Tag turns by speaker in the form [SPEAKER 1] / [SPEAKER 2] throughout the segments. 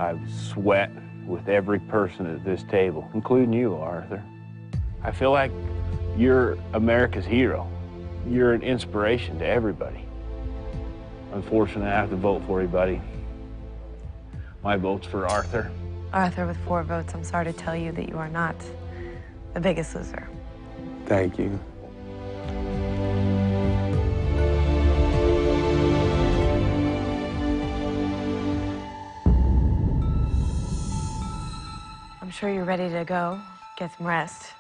[SPEAKER 1] I've sweat with every person at this table, including you, Arthur. I feel like you're America's hero. You're an inspiration to everybody. Unfortunately, I have to vote for you, buddy. My vote's for Arthur.
[SPEAKER 2] Arthur, with 4 votes, I'm sorry to tell you that you are not the biggest loser.
[SPEAKER 3] Thank you.
[SPEAKER 2] I'm sure you're ready to go, get some rest.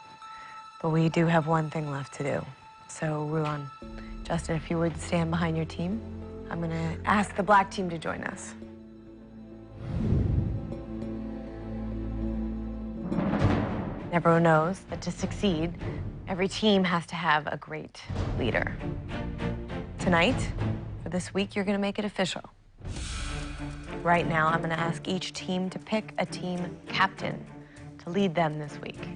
[SPEAKER 2] But we do have one thing left to do. So, Ruan, Justin, if you would stand behind your team, I'm gonna ask the black team to join us. Everyone knows that to succeed, every team has to have a great leader. Tonight, for this week, you're gonna make it official. Right now, I'm gonna ask each team to pick a team captain to lead them this week.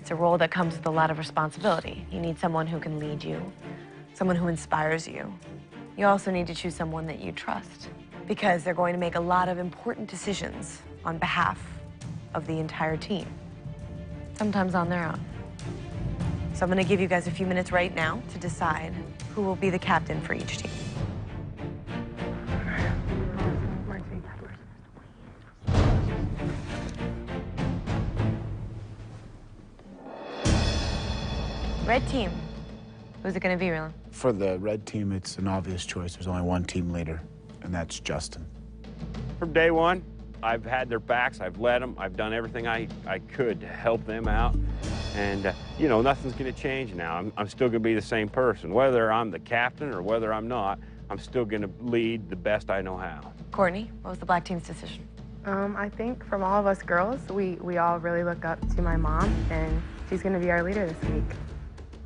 [SPEAKER 2] It's a role that comes with a lot of responsibility. You need someone who can lead you, someone who inspires you. You also need to choose someone that you trust, because they're going to make a lot of important decisions on behalf of the entire team, sometimes on their own. So I'm going to give you guys a few minutes right now to decide who will be the captain for each team. Red team. Who's it going to be, Rylan?
[SPEAKER 4] For the red team, it's an obvious choice. There's only one team leader, and that's Justin.
[SPEAKER 1] From day one, I've had their backs, I've led them, I've done everything I could to help them out. And, you know, nothing's going to change now. I'm still going to be the same person. Whether I'm the captain or whether I'm not, I'm still going to lead the best I know how.
[SPEAKER 2] Courtney, what was the black team's decision?
[SPEAKER 5] I think from all of us girls, we all really look up to my mom, and she's going to be our leader this week.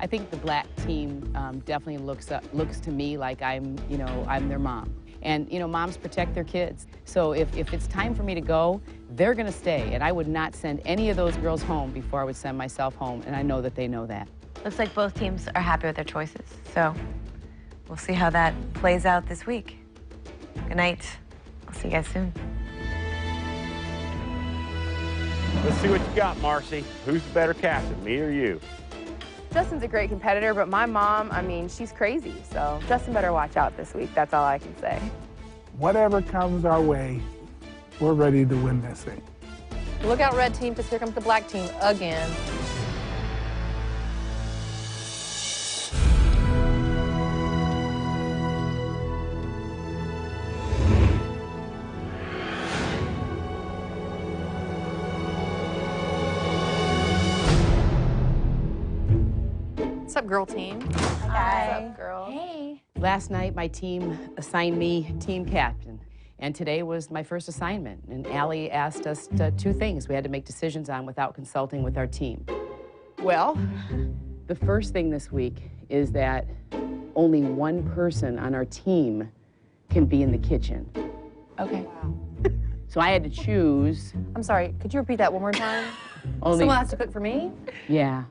[SPEAKER 6] I think the black team definitely looks to me like I'm their mom. And, you know, moms protect their kids. So if it's time for me to go, they're going to stay. And I would not send any of those girls home before I would send myself home. And I know that they know that.
[SPEAKER 2] Looks like both teams are happy with their choices. So we'll see how that plays out this week. Good night. I'll see you guys soon.
[SPEAKER 1] Let's see what you got, Marcy. Who's the better captain, me or you?
[SPEAKER 5] Justin's a great competitor, but my mom, I mean, she's crazy. So Justin better watch out this week. That's all I can say.
[SPEAKER 3] Whatever comes our way, we're ready to win this thing.
[SPEAKER 7] Look out, red team, because here comes the black team again. What's up, girl team?
[SPEAKER 5] Hi. What's up, girl?
[SPEAKER 7] Hey.
[SPEAKER 6] Last night, my team assigned me team captain. And today was my first assignment. And Allie asked us 2 things we had to make decisions on without consulting with our team. Well, the first thing this week is that only one person on our team can be in the kitchen.
[SPEAKER 7] Okay.
[SPEAKER 5] Wow.
[SPEAKER 6] So I had to choose.
[SPEAKER 7] I'm sorry, could you repeat that one more time?
[SPEAKER 6] Only,
[SPEAKER 7] Someone has to cook for me?
[SPEAKER 6] Yeah,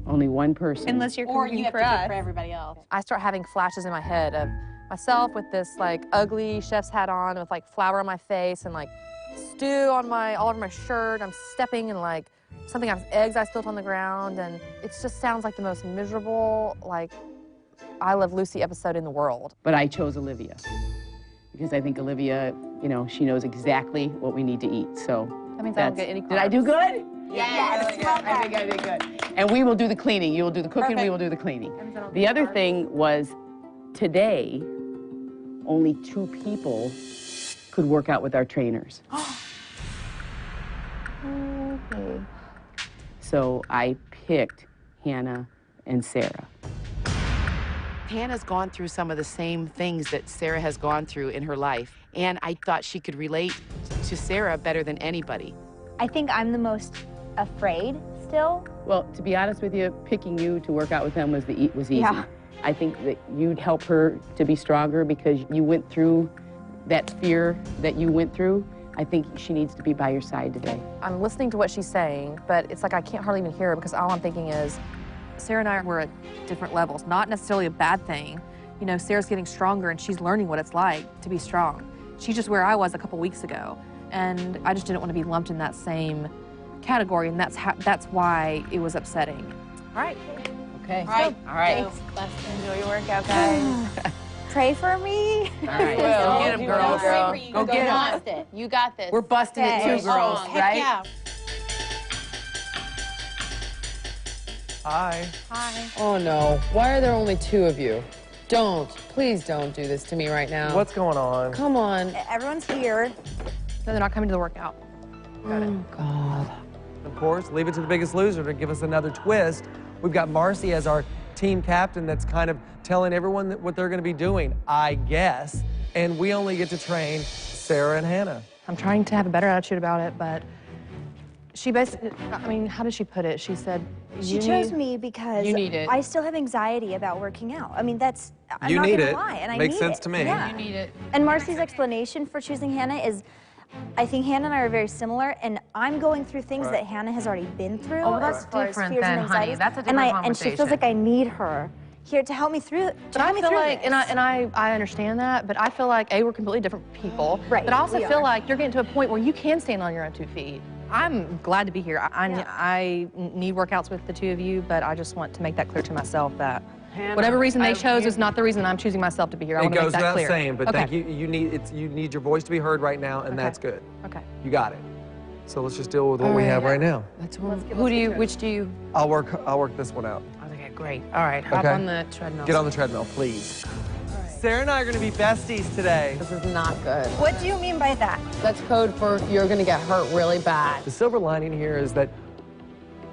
[SPEAKER 6] only one person.
[SPEAKER 7] Unless you're
[SPEAKER 8] Or
[SPEAKER 7] cooking
[SPEAKER 8] you have
[SPEAKER 7] for
[SPEAKER 8] to
[SPEAKER 7] us.
[SPEAKER 8] cook for everybody else.
[SPEAKER 7] I start having flashes in my head of myself with this like ugly chef's hat on with like flour on my face and like stew on all over my shirt. I'm stepping and like something has eggs I spilled on the ground, and it just sounds like the most miserable like I Love Lucy episode in the world.
[SPEAKER 6] But I chose Olivia because I think Olivia, you know, she knows exactly what we need to eat. So
[SPEAKER 7] That means I don't get any carbs.
[SPEAKER 6] Did I do good?
[SPEAKER 8] Yes.
[SPEAKER 6] Really good. I think I did good. And we will do the cleaning. You will do the cooking.
[SPEAKER 8] Perfect.
[SPEAKER 6] We will do the cleaning. The other thing was today, only 2 people could work out with our trainers.
[SPEAKER 7] Okay.
[SPEAKER 6] So I picked Hannah and Sarah.
[SPEAKER 9] Hannah's gone through some of the same things that Sarah has gone through in her life, and I thought she could relate to Sarah better than anybody.
[SPEAKER 8] I think I'm the most afraid still.
[SPEAKER 6] Well, to be honest with you, picking you to work out with them was easy.
[SPEAKER 8] Yeah.
[SPEAKER 6] I think that you'd help her to be stronger because you went through that fear that you went through. I think she needs to be by your side today.
[SPEAKER 7] I'm listening to what she's saying, but it's like I can't hardly even hear her because all I'm thinking is Sarah and I were at different levels, not necessarily a bad thing. You know, Sarah's getting stronger and she's learning what it's like to be strong. She's just where I was a couple weeks ago. and I just didn't want to be lumped in that same category, and that's why it was upsetting.
[SPEAKER 2] All right.
[SPEAKER 6] Okay.
[SPEAKER 2] All right.
[SPEAKER 6] All right.
[SPEAKER 2] Thanks. Enjoy your workout, guys.
[SPEAKER 8] Pray for me.
[SPEAKER 6] All right.
[SPEAKER 9] Well,
[SPEAKER 6] Go get them, girls. Go get them.
[SPEAKER 8] You got this.
[SPEAKER 6] We're busting it too, girls, right?
[SPEAKER 8] Yeah.
[SPEAKER 10] Hi.
[SPEAKER 2] Hi.
[SPEAKER 11] Oh no, why are there only 2 of you? Please don't do this to me right now.
[SPEAKER 10] What's going on?
[SPEAKER 11] Come on.
[SPEAKER 8] Everyone's here.
[SPEAKER 7] No, they're not coming to the workout.
[SPEAKER 11] Oh God.
[SPEAKER 10] Of course, leave it to the biggest loser to give us another twist. We've got Marcy as our team captain that's kind of telling everyone what they're going to be doing, I guess. And we only get to train Sarah and Hannah.
[SPEAKER 7] I'm trying to have a better attitude about it, but she basically, I mean, how did she put it? She said,
[SPEAKER 8] She chose me because
[SPEAKER 11] You need it.
[SPEAKER 8] I still have anxiety about working out. I mean, I'm
[SPEAKER 10] You
[SPEAKER 8] not
[SPEAKER 10] need
[SPEAKER 8] gonna
[SPEAKER 10] it.
[SPEAKER 8] lie, and I
[SPEAKER 10] Makes
[SPEAKER 8] need
[SPEAKER 10] sense
[SPEAKER 8] it.
[SPEAKER 10] to me.
[SPEAKER 8] Yeah.
[SPEAKER 11] You need it.
[SPEAKER 8] And Marcy's explanation for choosing Hannah is, I think Hannah and I are very similar, and I'm going through things that Hannah has already been through.
[SPEAKER 2] Oh, that's
[SPEAKER 8] as far as
[SPEAKER 2] different
[SPEAKER 8] fears and
[SPEAKER 2] then, honey.
[SPEAKER 8] anxieties.
[SPEAKER 2] That's a different
[SPEAKER 8] And she feels like I need her here to help me through.
[SPEAKER 7] But I feel like, and I understand that, but I feel like, we're completely different people.
[SPEAKER 8] Right,
[SPEAKER 7] But I also
[SPEAKER 8] we
[SPEAKER 7] feel
[SPEAKER 8] are.
[SPEAKER 7] like you're getting to a point where you can stand on your own 2 feet. I'm glad to be here. I need workouts with the 2 of you, but I just want to make that clear to myself that whatever reason they chose is not the reason I'm choosing myself to be here. I
[SPEAKER 10] It
[SPEAKER 7] want to make
[SPEAKER 10] goes
[SPEAKER 7] that
[SPEAKER 10] without
[SPEAKER 7] clear.
[SPEAKER 10] saying, but
[SPEAKER 7] Okay.
[SPEAKER 10] thank you. You need your voice to be heard right now, and
[SPEAKER 7] Okay.
[SPEAKER 10] that's good.
[SPEAKER 7] Okay.
[SPEAKER 10] You got it. So let's just deal with what we have right now.
[SPEAKER 11] That's one.
[SPEAKER 7] Which do you?
[SPEAKER 10] I'll work this one out.
[SPEAKER 2] Okay, great. All right.
[SPEAKER 11] Hop
[SPEAKER 10] Okay.
[SPEAKER 11] on the treadmill.
[SPEAKER 10] Get on the treadmill, please. Sarah and I are going to be besties today.
[SPEAKER 11] This is not good.
[SPEAKER 8] What do you mean by that?
[SPEAKER 11] That's code for you're gonna get hurt really bad.
[SPEAKER 10] The silver lining here is that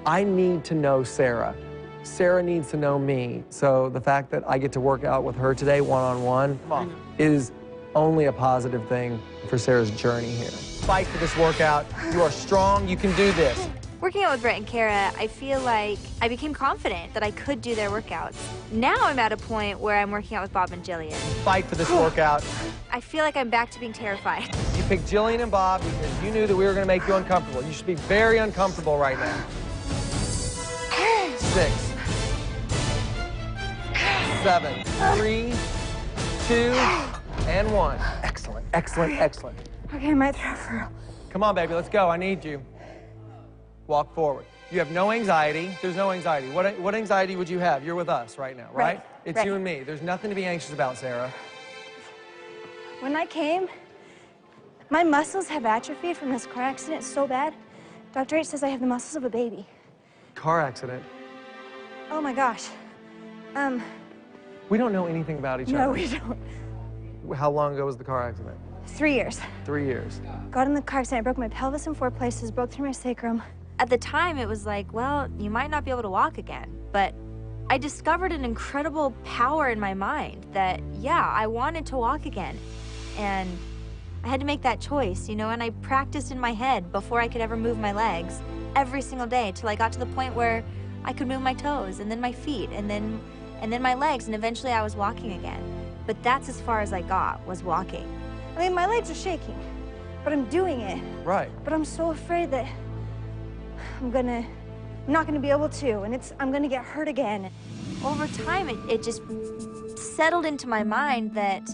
[SPEAKER 10] I need to know Sarah. Sarah needs to know me. So the fact that I get to work out with her today one-on-one is only a positive thing for Sarah's journey here. Fight for this workout. You are strong. You can do this.
[SPEAKER 8] Working out with Brett and Kara, I feel like I became confident that I could do their workouts. Now I'm at a point where I'm working out with Bob and Jillian.
[SPEAKER 10] Fight for this workout.
[SPEAKER 8] I feel like I'm back to being terrified.
[SPEAKER 10] You picked Jillian and Bob because you knew that we were going to make you uncomfortable. You should be very uncomfortable right now. 6, 7, 3, 2, and 1. Excellent, excellent, excellent.
[SPEAKER 8] Okay, my throat for real.
[SPEAKER 10] Come on, baby, let's go. I need you. Walk forward. You have no anxiety. There's no anxiety. What anxiety would you have? You're with us right now, right? It's
[SPEAKER 8] right.
[SPEAKER 10] you and me. There's nothing to be anxious about, Sarah.
[SPEAKER 8] When I came, my muscles have atrophied from this car accident so bad. Dr. H says I have the muscles of a baby.
[SPEAKER 10] Car accident.
[SPEAKER 8] Oh my gosh.
[SPEAKER 10] We don't know anything about each
[SPEAKER 8] No,
[SPEAKER 10] other.
[SPEAKER 8] we don't.
[SPEAKER 10] How long ago was the car accident?
[SPEAKER 8] 3 years.
[SPEAKER 10] 3 years.
[SPEAKER 8] Got in the car accident, I broke my pelvis in 4 places, broke through my sacrum. At the time, it was like, well, you might not be able to walk again. But I discovered an incredible power in my mind that, yeah, I wanted to walk again. And I had to make that choice, you know, and I practiced in my head before I could ever move my legs every single day till I got to the point where I could move my toes and then my feet and then my legs, and eventually I was walking again. But that's as far as I got, was walking. I mean, my legs are shaking, but I'm doing it.
[SPEAKER 10] Right.
[SPEAKER 8] But I'm so afraid that I'm not gonna be able to, and I'm gonna get hurt again. Over time, it just settled into my mind that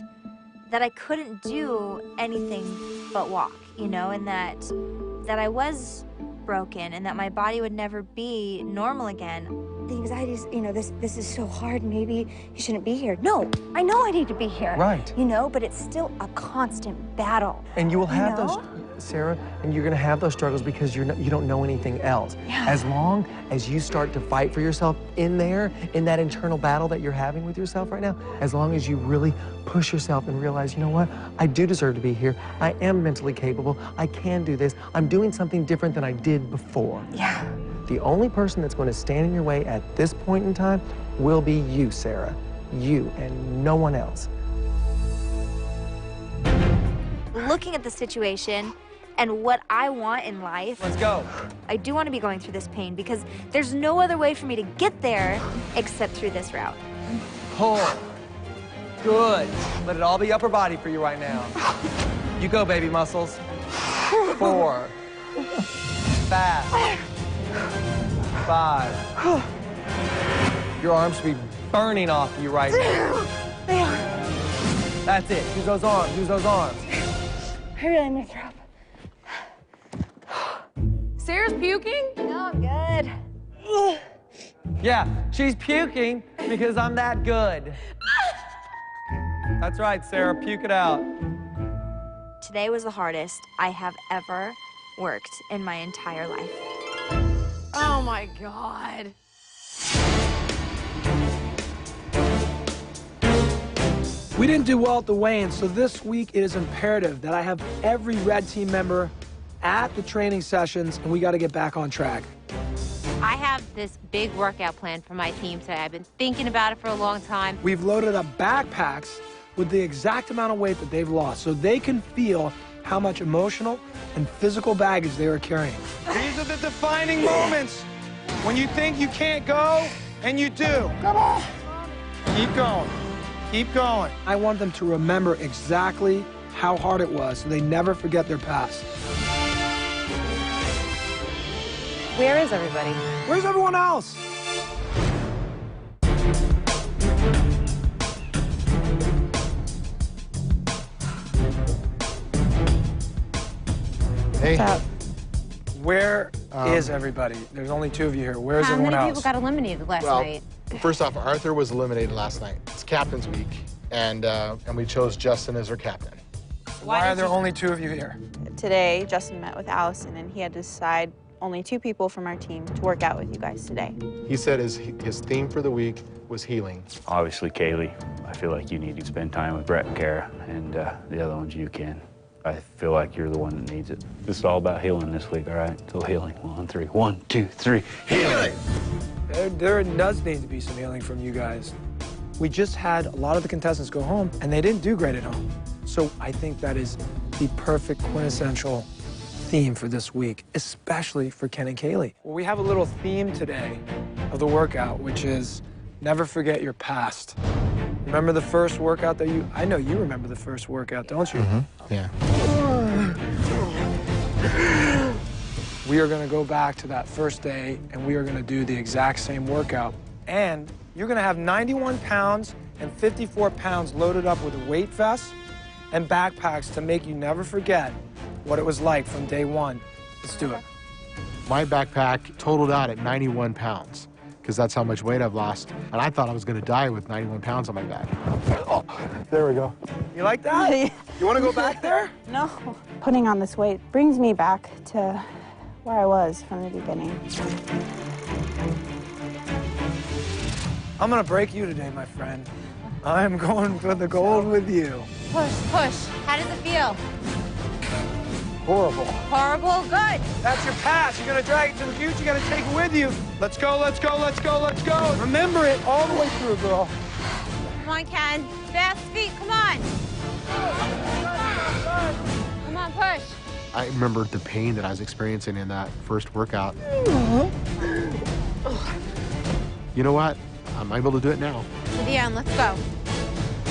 [SPEAKER 8] I couldn't do anything but walk, you know, and that I was broken and that my body would never be normal again. The anxiety's, you know, this is so hard, maybe you shouldn't be here. No, I know I need to be here.
[SPEAKER 10] Right.
[SPEAKER 8] You know, but it's still a constant battle.
[SPEAKER 10] And you will have
[SPEAKER 8] know?
[SPEAKER 10] those, Sarah, and you're going to have those struggles because you don't know anything else.
[SPEAKER 8] Yeah.
[SPEAKER 10] As long as you start to fight for yourself in there, in that internal battle that you're having with yourself right now, as long as you really push yourself and realize, you know what, I do deserve to be here. I am mentally capable. I can do this. I'm doing something different than I did before.
[SPEAKER 8] Yeah.
[SPEAKER 10] The only person that's going to stand in your way at this point in time will be you, Sarah. You and no one else.
[SPEAKER 8] Looking at the situation and what I want in life,
[SPEAKER 10] Let's go.
[SPEAKER 8] I do want to be going through this pain because there's no other way for me to get there except through this route.
[SPEAKER 10] Pull. Good. Let it all be upper body for you right now. You go, baby muscles. 4. Fast. 5. Your arms should be burning off you right now.
[SPEAKER 8] They are.
[SPEAKER 10] That's it. Use those arms. Use those arms.
[SPEAKER 8] I really need throw up.
[SPEAKER 7] Sarah's puking?
[SPEAKER 8] No, I'm good.
[SPEAKER 10] Yeah, she's puking because I'm that good. That's right, Sarah, puke it out.
[SPEAKER 8] Today was the hardest I have ever worked in my entire life.
[SPEAKER 7] Oh my God.
[SPEAKER 12] We didn't do well at the weigh-in, so this week it is imperative that I have every red team member at the training sessions, and we got to get back on track.
[SPEAKER 13] I have this big workout plan for my team today. I've been thinking about it for a long time.
[SPEAKER 12] We've loaded up backpacks with the exact amount of weight that they've lost, so they can feel how much emotional and physical baggage they are carrying.
[SPEAKER 14] These are the defining moments when you think you can't go, and you do. Come on. Keep going. Keep going.
[SPEAKER 12] I want them to remember exactly how hard it was so they never forget their past.
[SPEAKER 7] Where is everybody?
[SPEAKER 12] Where's everyone else?
[SPEAKER 14] Hey.
[SPEAKER 12] Where is everybody? There's only 2 of you here. Where's everyone else?
[SPEAKER 11] How many people got eliminated last night?
[SPEAKER 14] First off, Arthur was eliminated last night. It's captain's week, and we chose Justin as our captain.
[SPEAKER 12] Why are there only 2 of you here?
[SPEAKER 15] Today, Justin met with Allison, and he had to decide only 2 people from our team to work out with you guys today.
[SPEAKER 14] He said his theme for the week was healing.
[SPEAKER 1] Obviously, Kaylee, I feel like you need to spend time with Brett and Kara, and the other ones you can. I feel like you're the one that needs it. This is all about healing this week, all right? So healing, 1, 3, 1, 2, 3, healing!
[SPEAKER 12] There does need to be some healing from you guys. We just had a lot of the contestants go home, and they didn't do great at home. So I think that is the perfect quintessential theme for this week, especially for Ken and Kaylee. Well, we have a little theme today of the workout, which is never forget your past. Remember the first workout that I know you remember the first workout, don't you?
[SPEAKER 14] Mm-hmm. Yeah.
[SPEAKER 12] We are gonna go back to that first day, and we are gonna do the exact same workout. And you're gonna have 91 pounds and 54 pounds loaded up with weight vests and backpacks to make you never forget what it was like from day 1. Let's do it.
[SPEAKER 14] My backpack totaled out at 91 pounds, because that's how much weight I've lost. And I thought I was going to die with 91 pounds on my back. Oh, there we go.
[SPEAKER 12] You like that? You want to go back there?
[SPEAKER 15] No. Putting on this weight brings me back to where I was from the beginning.
[SPEAKER 12] I'm going to break you today, my friend. I'm going for the gold with you.
[SPEAKER 13] Push, push. How does it feel?
[SPEAKER 12] Horrible.
[SPEAKER 13] Horrible? Good.
[SPEAKER 12] That's your past. You're going to drag it to the future. You got to take it with you. Let's go, let's go, let's go, let's go. Remember it all the way through, girl.
[SPEAKER 13] Come on, Ken. Fast feet. Come on. Come on, push.
[SPEAKER 14] I remember the pain that I was experiencing in that first workout. You know what? I'm able to do it now.
[SPEAKER 13] To the end. Let's go.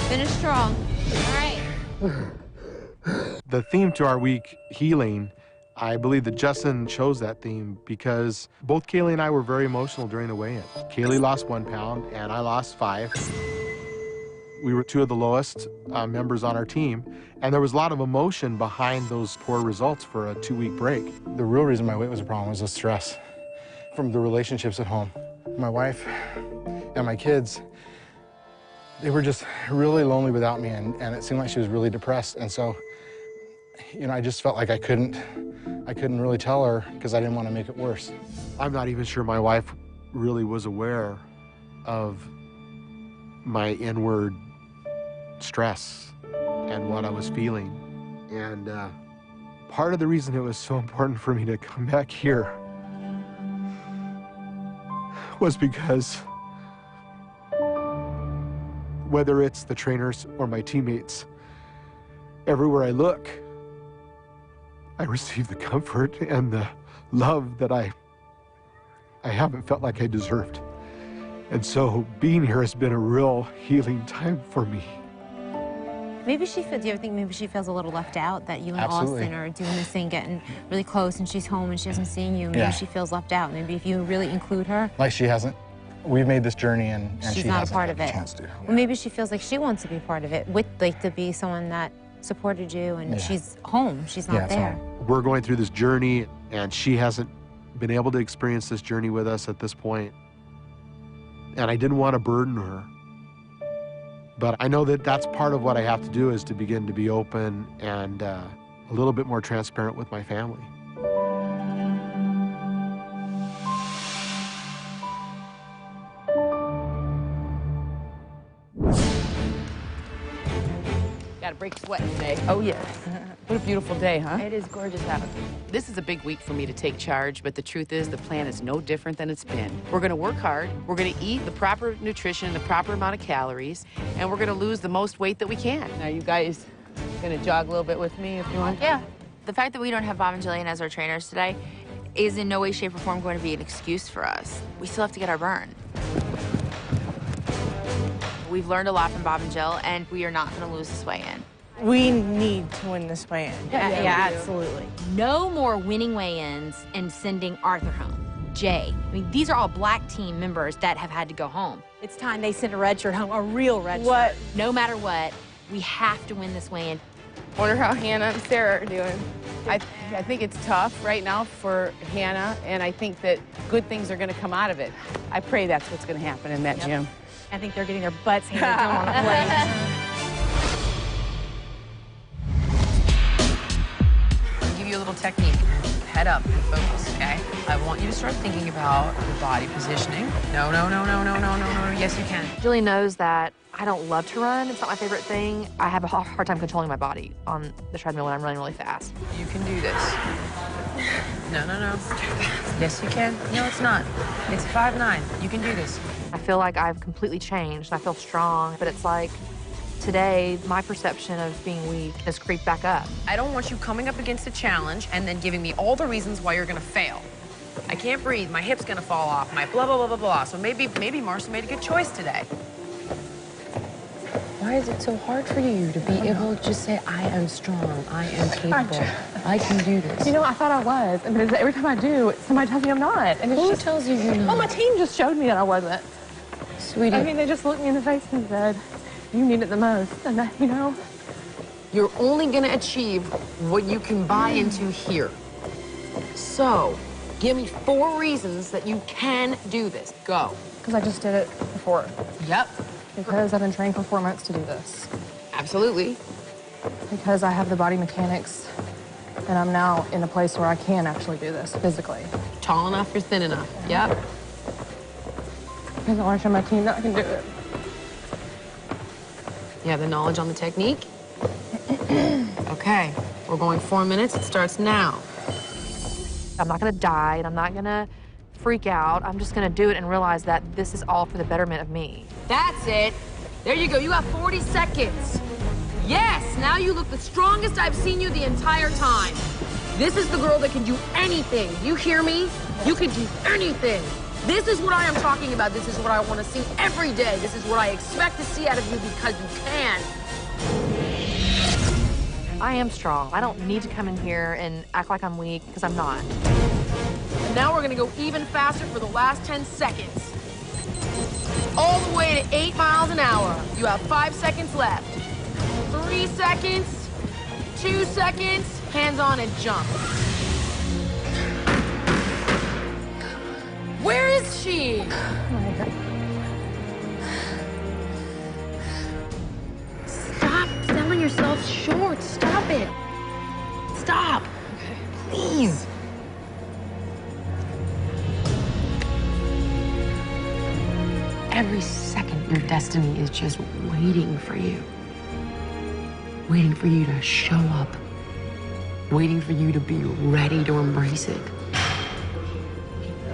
[SPEAKER 13] Finish strong. All right.
[SPEAKER 14] The theme to our week, healing, I believe that Justin chose that theme because both Kaylee and I were very emotional during the weigh-in. Kaylee lost 1 pound and I lost 5. We were 2 of the lowest members on our team, and there was a lot of emotion behind those poor results for a 2-week break. The real reason my weight was a problem was the stress from the relationships at home. My wife and my kids, they were just really lonely without me, and it seemed like she was really depressed. And so, you know, I just felt like I couldn't really tell her because I didn't want to make it worse. I'm not even sure my wife really was aware of my inward stress and what I was feeling. And part of the reason it was so important for me to come back here was because whether it's the trainers or my teammates, everywhere I look, I receive the comfort and the love that I haven't felt like I deserved. And so being here has been a real healing time for me.
[SPEAKER 11] Maybe do you ever think maybe she feels a little left out, that you and
[SPEAKER 14] Absolutely.
[SPEAKER 11] Austin are doing this thing, getting really close, and she's home and she hasn't seen you. Maybe she feels left out. Maybe if you really include her.
[SPEAKER 14] Like she hasn't. We've made this journey and
[SPEAKER 11] she's
[SPEAKER 14] she
[SPEAKER 11] not
[SPEAKER 14] hasn't
[SPEAKER 11] a part
[SPEAKER 14] had
[SPEAKER 11] of
[SPEAKER 14] a
[SPEAKER 11] it.
[SPEAKER 14] chance to.
[SPEAKER 11] Well, maybe she feels like she wants to be part of it, to be someone that supported you, and she's home. She's not there.
[SPEAKER 14] So we're going through this journey, and she hasn't been able to experience this journey with us at this point. And I didn't want to burden her. But I know that that's part of what I have to do, is to begin to be open and a little bit more transparent with my family.
[SPEAKER 9] Got to break sweat today. Oh, yes. What a beautiful day, huh?
[SPEAKER 6] It is gorgeous out.
[SPEAKER 9] This is a big week for me to take charge, but the truth is the plan is no different than it's been. We're going to work hard, we're going to eat the proper nutrition, the proper amount of calories, and we're going to lose the most weight that we can.
[SPEAKER 6] Are you guys going to jog a little bit with me if you want?
[SPEAKER 16] Yeah. The fact that we don't have Bob and Jillian as our trainers today is in no way, shape, or form going to be an excuse for us. We still have to get our burn. We've learned a lot from Bob and Jill, and we are not going to lose this weigh-in.
[SPEAKER 17] We need to win this weigh-in.
[SPEAKER 11] Yeah,
[SPEAKER 17] absolutely.
[SPEAKER 11] No more winning weigh-ins and sending Arthur home. Jay, I mean, these are all black team members that have had to go home. It's time they sent a red shirt home, a real red shirt. No matter what, we have to win this weigh-in.
[SPEAKER 5] Wonder how Hannah and Sarah are doing.
[SPEAKER 9] I think it's tough right now for Hannah, and I think that good things are going to come out of it. I pray that's what's going to happen in that gym.
[SPEAKER 11] I think they're getting their butts handed to them on the plate.
[SPEAKER 18] I'll give you a little technique. Head up and focus, okay? I want you to start thinking about your body positioning. No, no, no, no, no, no, no, no. Yes, you can.
[SPEAKER 7] Jillian knows that I don't love to run. It's not my favorite thing. I have a hard time controlling my body on the treadmill when I'm running really fast.
[SPEAKER 18] You can do this. No, no, no. Yes, you can. No, it's not. It's 5'9". You can do this.
[SPEAKER 7] I feel like I've completely changed. I feel strong, but it's like today, my perception of being weak has creeped back up.
[SPEAKER 18] I don't want you coming up against a challenge and then giving me all the reasons why you're gonna fail. I can't breathe, my hip's gonna fall off, my blah, blah, blah, blah, blah. So maybe Marcia made a good choice today.
[SPEAKER 19] Why is it so hard for you to be able to just say, I am strong, I am capable, I can do this?
[SPEAKER 7] You know, I thought I was, and every time I do, somebody tells me I'm not. And it's
[SPEAKER 19] Who tells you you're not?
[SPEAKER 7] Well, my team just showed me that I wasn't.
[SPEAKER 19] Sweetie.
[SPEAKER 7] I mean, they just looked me in the face and said, you need it the most, and that, you know.
[SPEAKER 18] You're only gonna achieve what you can buy into here. So, give me 4 reasons that you can do this. Go.
[SPEAKER 7] Because I just did it before.
[SPEAKER 18] Yep.
[SPEAKER 7] Because I've been trained for 4 months to do this.
[SPEAKER 18] Absolutely.
[SPEAKER 7] Because I have the body mechanics, and I'm now in a place where I can actually do this physically.
[SPEAKER 18] Tall enough, you're thin enough. Yep.
[SPEAKER 7] Because I want to show my team that I can do it.
[SPEAKER 18] You have the knowledge on the technique? Okay, we're going 4 minutes. It starts now.
[SPEAKER 7] I'm not going to die, and I'm not going to freak out. I'm just going to do it and realize that this is all for the betterment of me.
[SPEAKER 18] That's it. There you go. You have 40 seconds. Yes, now you look the strongest I've seen you the entire time. This is the girl that can do anything. You hear me? You can do anything. This is what I am talking about. This is what I want to see every day. This is what I expect to see out of you because you can.
[SPEAKER 7] I am strong. I don't need to come in here and act like I'm weak, because I'm not.
[SPEAKER 18] And now we're going to go even faster for the last 10 seconds. All the way to 8 miles an hour. You have 5 seconds left. 3 seconds, 2 seconds, hands on and jump. Where is she? Stop selling yourself short. Stop it. Stop. Please. Every second, your destiny is just waiting for you. Waiting for you to show up. Waiting for you to be ready to embrace it.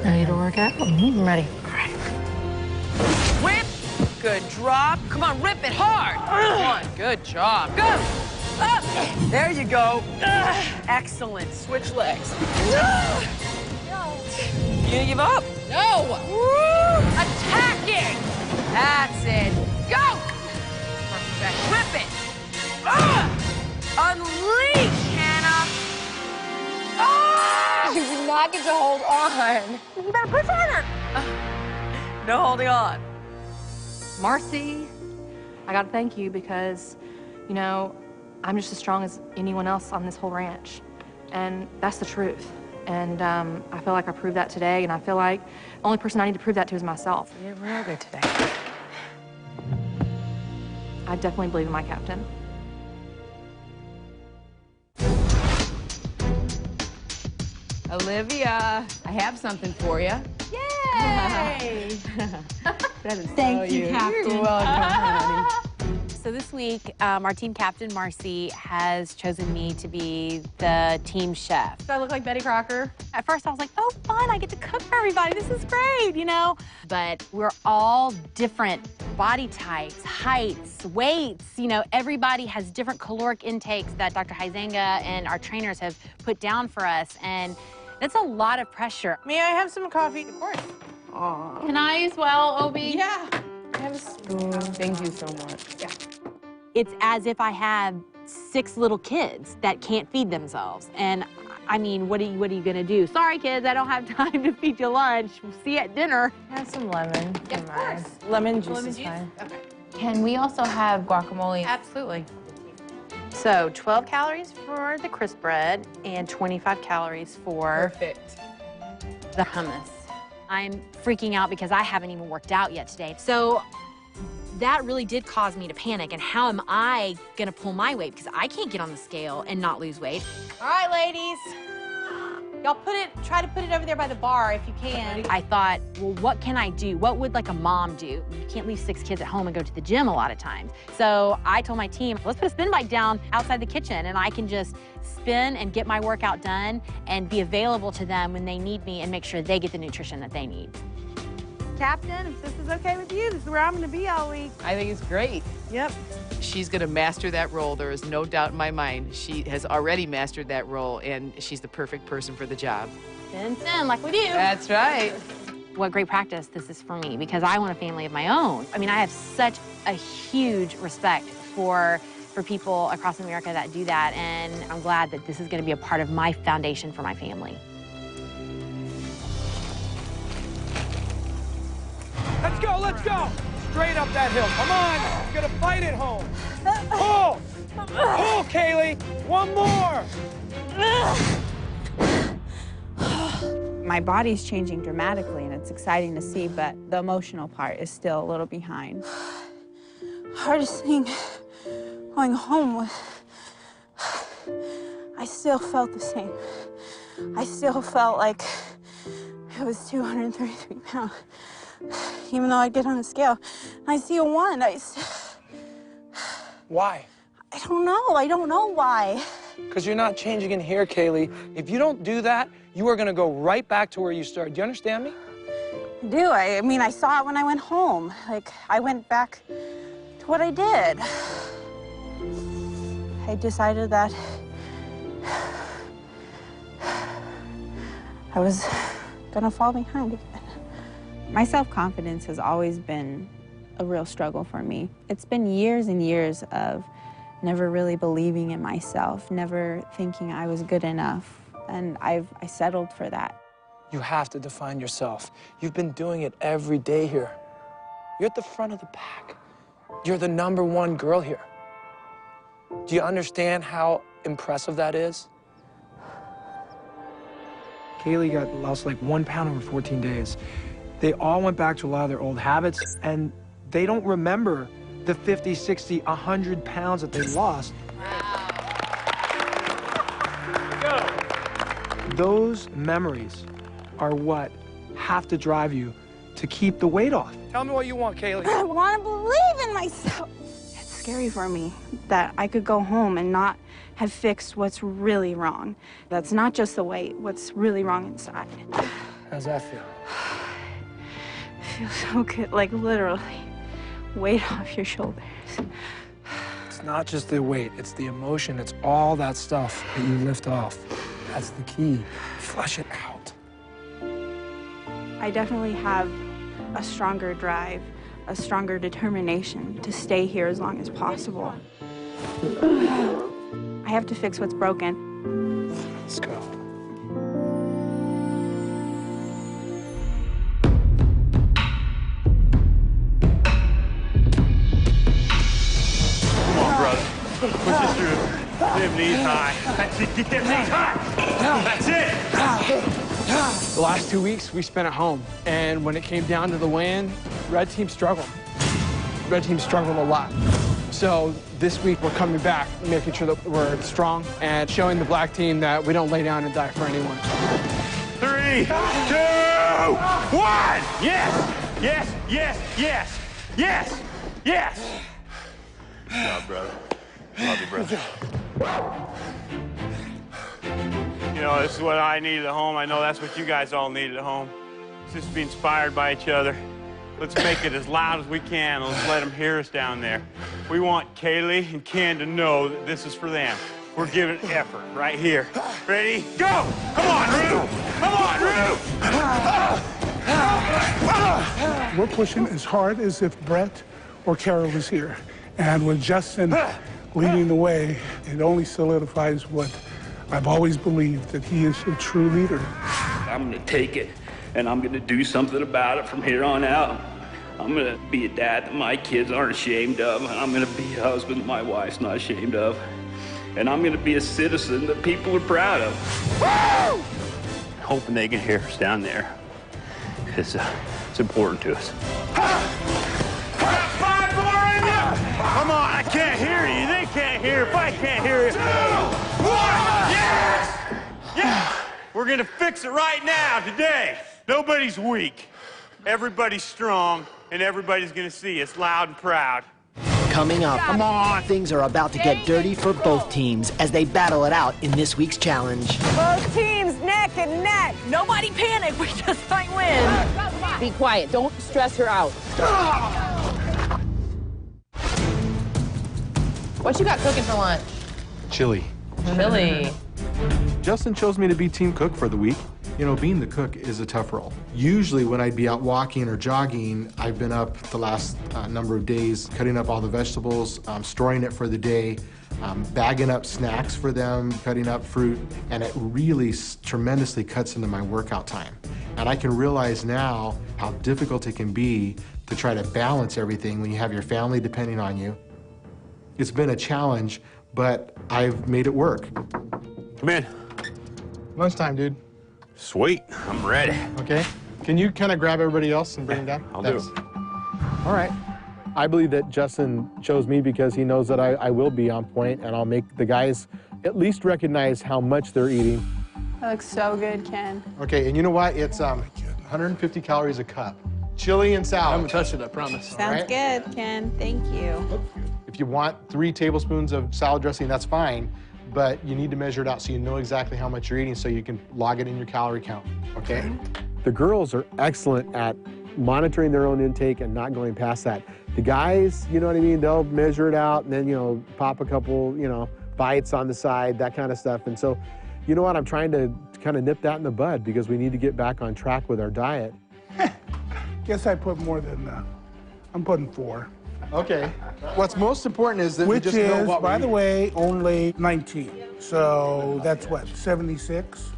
[SPEAKER 18] Ready to work out?
[SPEAKER 7] I'm ready.
[SPEAKER 18] All right. Whip. Good drop. Come on, rip it hard. Come on. Good job. Go. Up. There you go. Excellent. Switch legs. You gonna give up? No. Woo. Attacking. That's it. Go. Perfect. Rip it. Unleash, Hannah.
[SPEAKER 7] You do not get to hold on. You better push harder.
[SPEAKER 18] No holding on.
[SPEAKER 7] Marcy, I gotta thank you because, you know, I'm just as strong as anyone else on this whole ranch. And that's the truth. And I feel like I proved that today, and I feel like the only person I need to prove that to is myself.
[SPEAKER 2] You did real good today.
[SPEAKER 7] I definitely believe in my captain.
[SPEAKER 9] Olivia, I have something for you.
[SPEAKER 11] Yay!
[SPEAKER 9] Thank
[SPEAKER 11] you, Captain.
[SPEAKER 9] You're welcome, honey.
[SPEAKER 11] So this week, our team captain, Marcy, has chosen me to be the team chef.
[SPEAKER 7] Do I look like Betty Crocker?
[SPEAKER 11] At first, I was like, oh, fun, I get to cook for everybody. This is great, you know? But we're all different body types, heights, weights. You know, everybody has different caloric intakes that Dr. Huizenga and our trainers have put down for us. And that's a lot of pressure.
[SPEAKER 17] May I have some coffee?
[SPEAKER 11] Of course.
[SPEAKER 17] Aww.
[SPEAKER 11] Can I as well, Obi?
[SPEAKER 17] Yeah. I have a spoon.
[SPEAKER 9] Thank you so much.
[SPEAKER 11] Yeah. It's as if I have 6 little kids that can't feed themselves. And I mean, what are you gonna do? Sorry, kids, I don't have time to feed you lunch. We'll see you at dinner.
[SPEAKER 17] Have some lemon.
[SPEAKER 11] Yeah, of course.
[SPEAKER 17] Lemon juice is fine.
[SPEAKER 11] Okay.
[SPEAKER 16] Can we also have guacamole?
[SPEAKER 11] Absolutely. So 12 calories for the crisp bread and 25 calories for
[SPEAKER 9] Perfect.
[SPEAKER 11] the hummus. I'm freaking out because I haven't even worked out yet today. So that really did cause me to panic. And how am I gonna pull my weight? Because I can't get on the scale and not lose weight.
[SPEAKER 8] All right, ladies. Y'all try to put it over there by the bar if you can.
[SPEAKER 11] I thought, well, what can I do? What would like a mom do? You can't leave 6 kids at home and go to the gym a lot of times. So I told my team, let's put a spin bike down outside the kitchen and I can just spin and get my workout done and be available to them when they need me and make sure they get the nutrition that they need.
[SPEAKER 15] Captain, if this is okay with you, this is where I'm gonna be all week.
[SPEAKER 9] I think it's great.
[SPEAKER 15] Yep.
[SPEAKER 9] She's going to master that role. There is no doubt in my mind. She has already mastered that role, and she's the perfect person for the job.
[SPEAKER 11] Spin, like with you.
[SPEAKER 9] That's right.
[SPEAKER 11] What great practice this is for me because I want a family of my own. I mean, I have such a huge respect for people across America that do that, and I'm glad that this is going to be a part of my foundation for my family.
[SPEAKER 12] Let's go, let's go! Straight up that hill. Come on, you're gonna fight it home. Pull! Pull, Kaylee! One more!
[SPEAKER 15] My body's changing dramatically, and it's exciting to see, but the emotional part is still a little behind.
[SPEAKER 20] Hardest thing going home was I still felt the same. I still felt like it was 233 pounds. Even though I get on the scale, and I see a 1.
[SPEAKER 12] Why?
[SPEAKER 20] I don't know. I don't know why.
[SPEAKER 12] Because you're not changing in here, Kaylee. If you don't do that, you are gonna go right back to where you started. Do you understand me?
[SPEAKER 20] I do. I mean, I saw it when I went home. Like, I went back to what I did. I decided that I was gonna fall behind again.
[SPEAKER 15] My self-confidence has always been a real struggle for me. It's been years and years of never really believing in myself, never thinking I was good enough, and I settled for that.
[SPEAKER 12] You have to define yourself. You've been doing it every day here. You're at the front of the pack. You're the #1 girl here. Do you understand how impressive that is? Kaylee lost like 1 pound over 14 days. They all went back to a lot of their old habits, and they don't remember the 50, 60, 100 pounds that they lost. Those memories are what have to drive you to keep the weight off. Tell me what you want, Kaylee.
[SPEAKER 20] I want to believe in myself. It's scary for me that I could go home and not have fixed what's really wrong. That's not just the weight, what's really wrong inside.
[SPEAKER 12] How's that feel?
[SPEAKER 20] Feels so good, like literally, weight off your shoulders.
[SPEAKER 12] It's not just the weight, it's the emotion, it's all that stuff that you lift off. That's the key. Flush it out.
[SPEAKER 20] I definitely have a stronger drive, a stronger determination to stay here as long as possible. I have to fix what's broken.
[SPEAKER 12] Let's go.
[SPEAKER 21] Push this through.
[SPEAKER 1] them knees high. That's it. Get them knees high. That's it.
[SPEAKER 12] The last 2 weeks we spent at home, and when it came down to the weigh-in, red team struggled. Red team struggled a lot. So this week we're coming back, making sure that we're strong and showing the black team that we don't lay down and die for anyone.
[SPEAKER 1] 3, 2, 1. Yes, yes, yes, yes, yes, yes. Good job, brother. Love you, brother. You know, this is what I needed at home. I know that's what you guys all needed at home. It's just be inspired by each other. Let's make it as loud as we can. Let's let them hear us down there. We want Kaylee and Ken to know that this is for them. We're giving effort right here. Ready? Go! Come on, Rue! Come on, Rue!
[SPEAKER 3] We're pushing as hard as if Brett or Carol was here. And with Justin leading the way, it only solidifies what I've always believed, that he is a true leader.
[SPEAKER 21] I'm gonna take it, and I'm gonna do something about it from here on out. I'm gonna be a dad that my kids aren't ashamed of, and I'm gonna be a husband that my wife's not ashamed of. And I'm gonna be a citizen that people are proud of. Woo!
[SPEAKER 1] Hoping they can hear us down there. It's important to us. Five more in you! Come on, I can't hear you. They can't hear. If I can't hear you. 2, 1, yes! Yes! We're gonna fix it right now, today. Nobody's weak. Everybody's strong, and everybody's gonna see us loud and proud.
[SPEAKER 22] Coming up,
[SPEAKER 1] come on.
[SPEAKER 22] Things are about to get dirty for both teams as they battle it out in this week's challenge.
[SPEAKER 23] Both teams neck and neck. Nobody panic. We just might win.
[SPEAKER 6] Be quiet. Don't stress her out.
[SPEAKER 7] What you got cooking for lunch?
[SPEAKER 14] Chili.
[SPEAKER 7] Chili.
[SPEAKER 14] Justin chose me to be team cook for the week. You know, being the cook is a tough role. Usually when I'd be out walking or jogging, I've been up the last number of days cutting up all the vegetables, storing it for the day, bagging up snacks for them, cutting up fruit, and it really tremendously cuts into my workout time. And I can realize now how difficult it can be to try to balance everything when you have your family depending on you. It's been a challenge, but I've made it work.
[SPEAKER 1] Come in.
[SPEAKER 14] Lunchtime, dude.
[SPEAKER 1] Sweet, I'm ready.
[SPEAKER 14] Okay. Can you kind of grab everybody else and bring them down?
[SPEAKER 1] I'll do it.
[SPEAKER 14] All right. I believe that Justin chose me because he knows that I will be on point, and I'll make the guys at least recognize how much they're eating.
[SPEAKER 20] That looks so good, Ken.
[SPEAKER 14] Okay, and you know what? It's 150 calories a cup. Chili and salad.
[SPEAKER 12] I haven't touched it, I promise.
[SPEAKER 15] Sounds good, Ken. Thank you.
[SPEAKER 14] If you want 3 tablespoons of salad dressing, that's fine, but you need to measure it out so you know exactly how much you're eating so you can log it in your calorie count, okay?
[SPEAKER 24] The girls are excellent at monitoring their own intake and not going past that. The guys, you know what I mean, they'll measure it out and then, you know, pop a couple, you know, bites on the side, that kind of stuff. And so, you know what, I'm trying to kind of nip that in the bud because we need to get back on track with our diet.
[SPEAKER 3] Guess I put more than, I'm putting 4.
[SPEAKER 14] Okay. What's most important is that
[SPEAKER 3] Which
[SPEAKER 14] we just know
[SPEAKER 3] is,
[SPEAKER 14] what
[SPEAKER 3] by
[SPEAKER 14] we're
[SPEAKER 3] the way, only 19. So that's what, 76?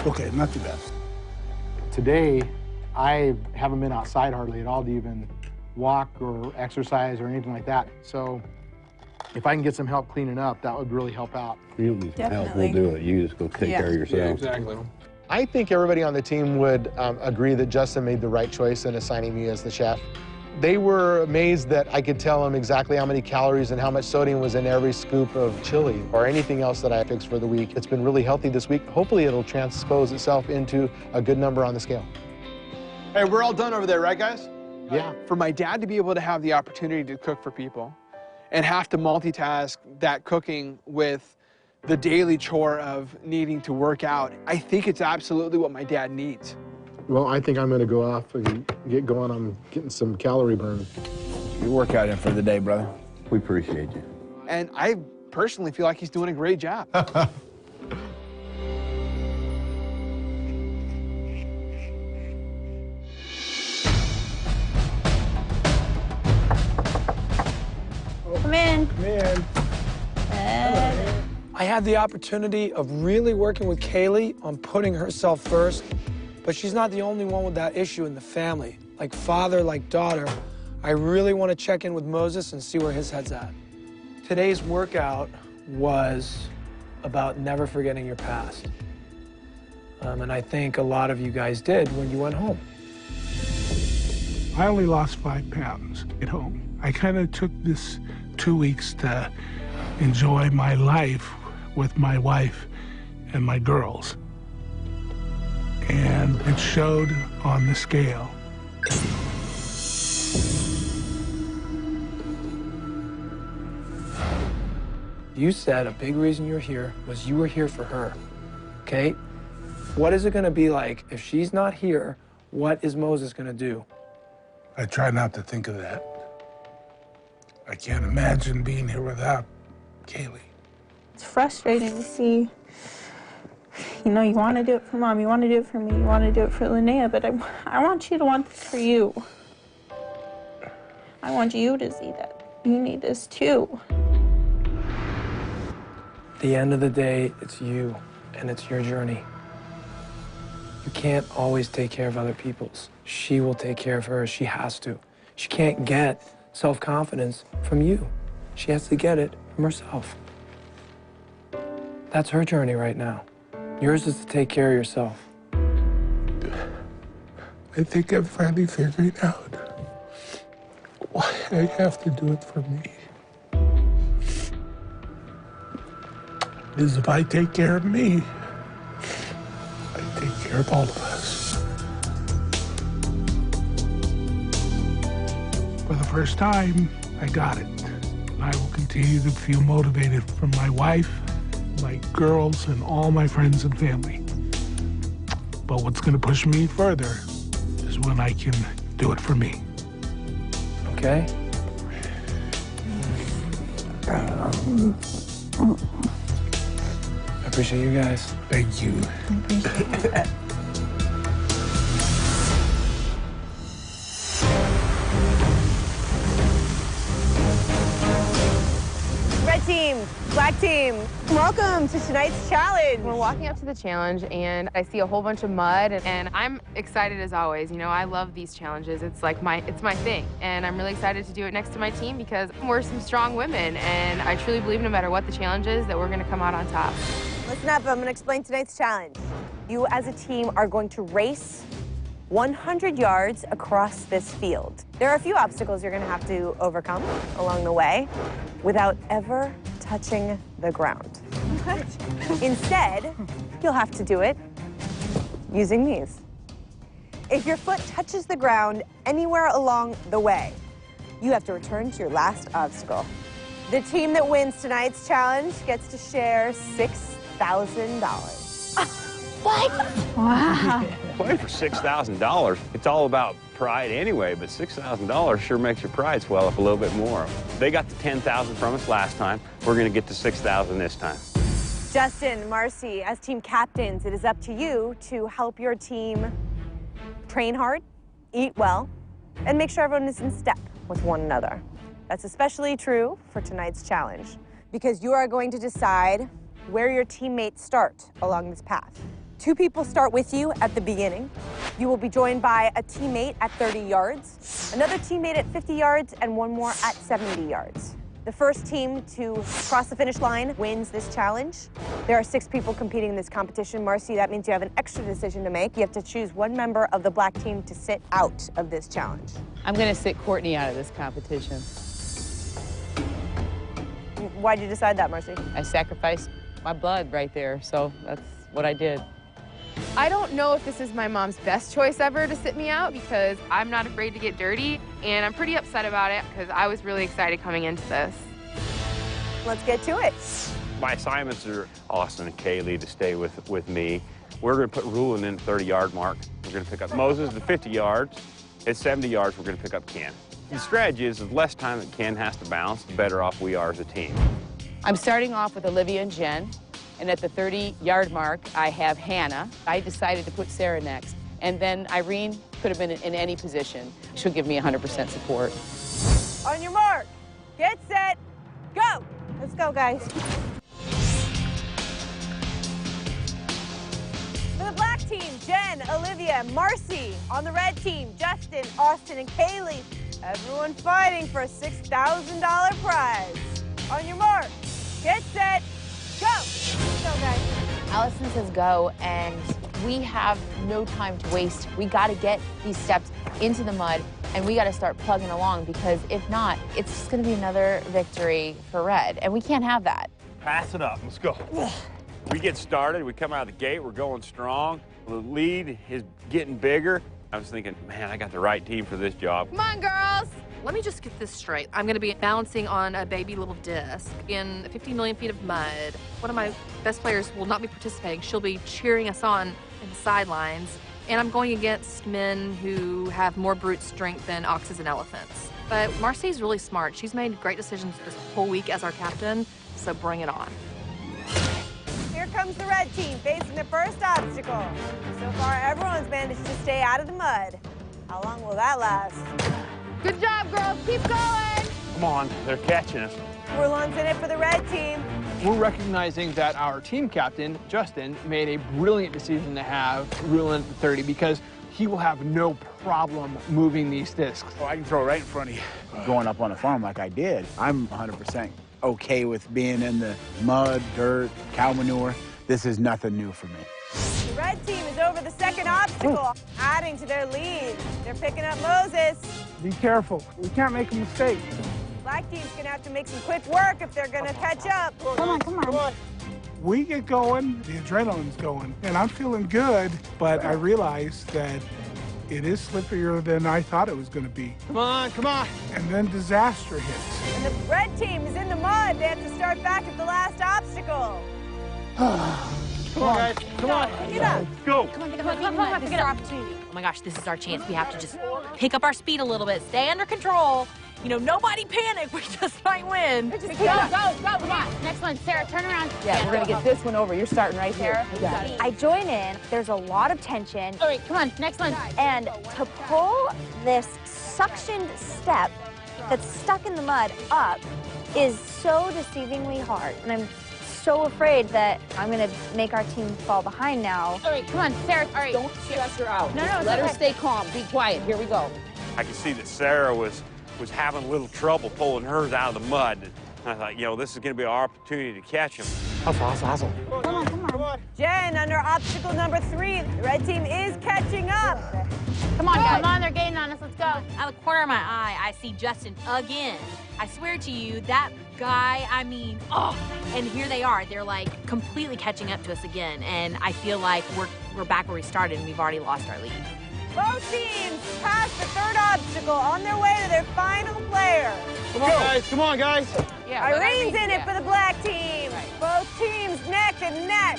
[SPEAKER 3] Okay, not too bad.
[SPEAKER 14] Today, I haven't been outside hardly at all to even walk or exercise or anything like that. So if I can get some help cleaning up, that would really help out.
[SPEAKER 25] You'll need some help, we'll do it. You just go take care of yourself.
[SPEAKER 14] Yeah, exactly. I think everybody on the team would agree that Justin made the right choice in assigning me as the chef. They were amazed that I could tell them exactly how many calories and how much sodium was in every scoop of chili or anything else that I fixed for the week. It's been really healthy this week. Hopefully it'll transpose itself into a good number on the scale.
[SPEAKER 12] Hey, we're all done over there, right, guys?
[SPEAKER 14] Yeah.
[SPEAKER 12] For my dad to be able to have the opportunity to cook for people and have to multitask that cooking with the daily chore of needing to work out, I think it's absolutely what my dad needs.
[SPEAKER 14] Well, I think I'm going to go off and get going on getting some calorie burn.
[SPEAKER 25] Your workout in for the day, brother. We appreciate you.
[SPEAKER 12] And I personally feel like he's doing a great job.
[SPEAKER 15] Come in.
[SPEAKER 3] Come in.
[SPEAKER 12] I had the opportunity of really working with Kaylee on putting herself first, but she's not the only one with that issue in the family. Like father, like daughter, I really want to check in with Moses and see where his head's at. Today's workout was about never forgetting your past. And I think a lot of you guys did when you went home.
[SPEAKER 3] I only lost 5 pounds at home. I kind of took this 2 weeks to enjoy my life with my wife and my girls. And it showed on the scale.
[SPEAKER 12] You said a big reason you're here was you were here for her, okay? What is it gonna be like if she's not here? What is Moses gonna do?
[SPEAKER 3] I try not to think of that. I can't imagine being here without Kaylee.
[SPEAKER 15] It's frustrating to see, you know, you want to do it for Mom, you want to do it for me, you want to do it for Linnea, but I want you to want this for you. I want you to see that you need this too.
[SPEAKER 12] At the end of the day, it's you, and it's your journey. You can't always take care of other people's. She will take care of hers. She has to. She can't get self-confidence from you. She has to get it from herself. That's her journey right now. Yours is to take care of yourself.
[SPEAKER 3] I think I'm finally figuring out why I have to do it for me. Because if I take care of me, I take care of all of us. For the first time, I got it. And I will continue to feel motivated from my wife, my girls, and all my friends and family. But what's going to push me further is when I can do it for me.
[SPEAKER 12] Okay? I appreciate you guys.
[SPEAKER 3] Thank you.
[SPEAKER 15] I appreciate that.
[SPEAKER 2] Red team, black team, welcome to tonight's challenge.
[SPEAKER 7] We're walking up to the challenge, and I see a whole bunch of mud, and I'm excited as always. You know, I love these challenges. It's like it's my thing, and I'm really excited to do it next to my team because we're some strong women, and I truly believe no matter what the challenge is, that we're going to come out on top.
[SPEAKER 2] Listen up, I'm going to explain tonight's challenge. You as a team are going to race 100 yards across this field. There are a few obstacles you're going to have to overcome along the way without ever touching the ground. Instead, you'll have to do it using these. If your foot touches the ground anywhere along the way, you have to return to your last obstacle. The team that wins tonight's challenge gets to share $6,000.
[SPEAKER 11] What?
[SPEAKER 15] Wow.
[SPEAKER 1] Play for $6,000. It's all about pride anyway, but $6,000 sure makes your pride swell up a little bit more. They got the $10,000 from us last time. We're going to get the $6,000 this time.
[SPEAKER 2] Justin, Marcy, as team captains, it is up to you to help your team train hard, eat well, and make sure everyone is in step with one another. That's especially true for tonight's challenge, because you are going to decide where your teammates start along this path. 2 people start with you at the beginning. You will be joined by a teammate at 30 yards, another teammate at 50 yards, and one more at 70 yards. The first team to cross the finish line wins this challenge. There are 6 people competing in this competition. Marcy, that means you have an extra decision to make. You have to choose one member of the black team to sit out of this challenge.
[SPEAKER 6] I'm going to sit Courtney out of this competition.
[SPEAKER 2] Why'd you decide that, Marcy?
[SPEAKER 6] I sacrificed my blood right there, so that's what I did.
[SPEAKER 7] I don't know if this is my mom's best choice ever to sit me out because I'm not afraid to get dirty, and I'm pretty upset about it because I was really excited coming into this.
[SPEAKER 2] Let's get to it.
[SPEAKER 1] My assignments are Austin and Kaylee to stay with me. We're going to put Rulin in the 30-yard mark. We're going to pick up Moses at 50 yards. At 70 yards, we're going to pick up Ken. The strategy is the less time that Ken has to bounce, the better off we are as a team.
[SPEAKER 6] I'm starting off with Olivia and Jen, and at the 30-yard mark, I have Hannah. I decided to put Sarah next, and then Irene could have been in any position. She'll give me 100% support.
[SPEAKER 2] On your mark, get set, go! Let's go, guys. For the black team, Jen, Olivia, Marcy. On the red team, Justin, Austin, and Kaylee. Everyone fighting for a $6,000 prize. On your mark,
[SPEAKER 23] Get set, go! Go, guys.
[SPEAKER 16] Alison says go, and we have no time to waste. We got to get these steps into the mud, and we got to start plugging along, because if not, it's just going to be another victory for Red, and we can't have that.
[SPEAKER 1] Pass it up. Let's go. We get started. We come out of the gate. We're going strong. The lead is getting bigger. I was thinking, man, I got the right team for this job.
[SPEAKER 7] Come on, girls. Let me just get this straight. I'm going to be balancing on a baby little disc in 50 million feet of mud. One of my best players will not be participating. She'll be cheering us on in the sidelines. And I'm going against men who have more brute strength than oxes and elephants. But Marcy's really smart. She's made great decisions this whole week as our captain, so bring it on.
[SPEAKER 23] Here comes the red team facing the first obstacle. So far, everyone's managed to stay out of the mud. How long will that last?
[SPEAKER 18] Good job, girls. Keep going.
[SPEAKER 1] Come on, they're catching us.
[SPEAKER 23] Furlong's in it for the red team.
[SPEAKER 4] We're recognizing that our team captain, Justin, made a brilliant decision to have Rulin at the 30 because he will have no problem moving these discs.
[SPEAKER 25] Oh, I can throw right in front of you. Going up on a farm like I did, I'm 100% okay with being in the mud, dirt, cow manure. This is nothing new for me.
[SPEAKER 23] The red team is over the second obstacle, adding to their lead. They're picking up Moses.
[SPEAKER 3] Be careful. We can't make a mistake.
[SPEAKER 23] Black team's gonna have to make some quick work if they're gonna catch up.
[SPEAKER 20] Come on, come on.
[SPEAKER 3] We get going, the adrenaline's going, and I'm feeling good, but I realized that it is slipperier than I thought it was going to be.
[SPEAKER 4] Come on, come on.
[SPEAKER 3] And then disaster hits.
[SPEAKER 23] And the red team is in the mud. They have to start back at the last obstacle.
[SPEAKER 4] Come on, guys. Come on.
[SPEAKER 23] Get up.
[SPEAKER 1] Let's go.
[SPEAKER 11] Come on, this is our opportunity. Oh my gosh, this is our chance. We have to just pick up our speed a little bit, stay under control. You know, nobody panic. We just might win.
[SPEAKER 18] Go, come on. Next one, Sarah, turn around.
[SPEAKER 6] Yeah, we're going to get this one over. You're starting right here.
[SPEAKER 8] I join in. There's a lot of tension.
[SPEAKER 18] All right, come on, next one.
[SPEAKER 8] And to pull this suctioned step that's stuck in the mud up is so deceivingly hard. And I'm so afraid that I'm going to make our team fall behind now.
[SPEAKER 18] All right, come on, Sarah. All right.
[SPEAKER 6] Don't stress her out.
[SPEAKER 18] No,
[SPEAKER 6] Let her stay calm. Be quiet. Here we go.
[SPEAKER 1] I could see that Sarah was having a little trouble pulling hers out of the mud. And I thought, you know, this is going to be our opportunity to catch him.
[SPEAKER 3] Hustle.
[SPEAKER 23] Come on. Jen, under obstacle number 3, the red team is catching up.
[SPEAKER 18] Come on, guys. Come on, they're gaining on us. Let's go.
[SPEAKER 11] Out of the corner of my eye, I see Justin again. I swear to you, that guy, I mean, oh, and here they are. They're like completely catching up to us again. And I feel like we're back where we started and we've already lost our lead.
[SPEAKER 23] Both teams passed the third obstacle on their way to their final player.
[SPEAKER 4] Come on, guys. Come on, guys.
[SPEAKER 23] Yeah, Irene's in it for the black team. Right. Both teams neck and neck.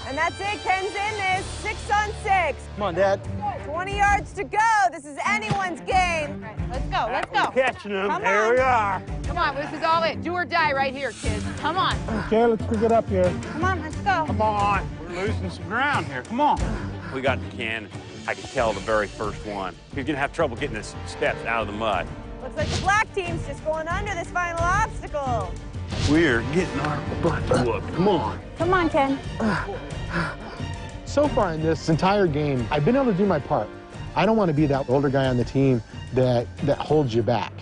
[SPEAKER 23] And that's it. Ken's in this. 6 on 6.
[SPEAKER 4] Come on, Dad.
[SPEAKER 23] 20 yards to go. This is anyone's game.
[SPEAKER 18] Right, let's go. Let's go.
[SPEAKER 1] Catching them.
[SPEAKER 23] Come
[SPEAKER 1] Here
[SPEAKER 23] on.
[SPEAKER 1] we are.
[SPEAKER 6] Come on, this is all it. Do or die right here, kids.
[SPEAKER 18] Come on.
[SPEAKER 3] Okay, let's pick it up here.
[SPEAKER 23] Come on, let's go.
[SPEAKER 1] Come on. We're losing some ground here. Come on. We got Ken. I could tell the very first one. He's going to have trouble getting his steps out of the mud.
[SPEAKER 23] Looks like the black team's just going under this final obstacle.
[SPEAKER 1] We're getting our butts whooped. Come on.
[SPEAKER 20] Come on, Ken.
[SPEAKER 24] So far in this entire game, I've been able to do my part. I don't want to be that older guy on the team that holds you back.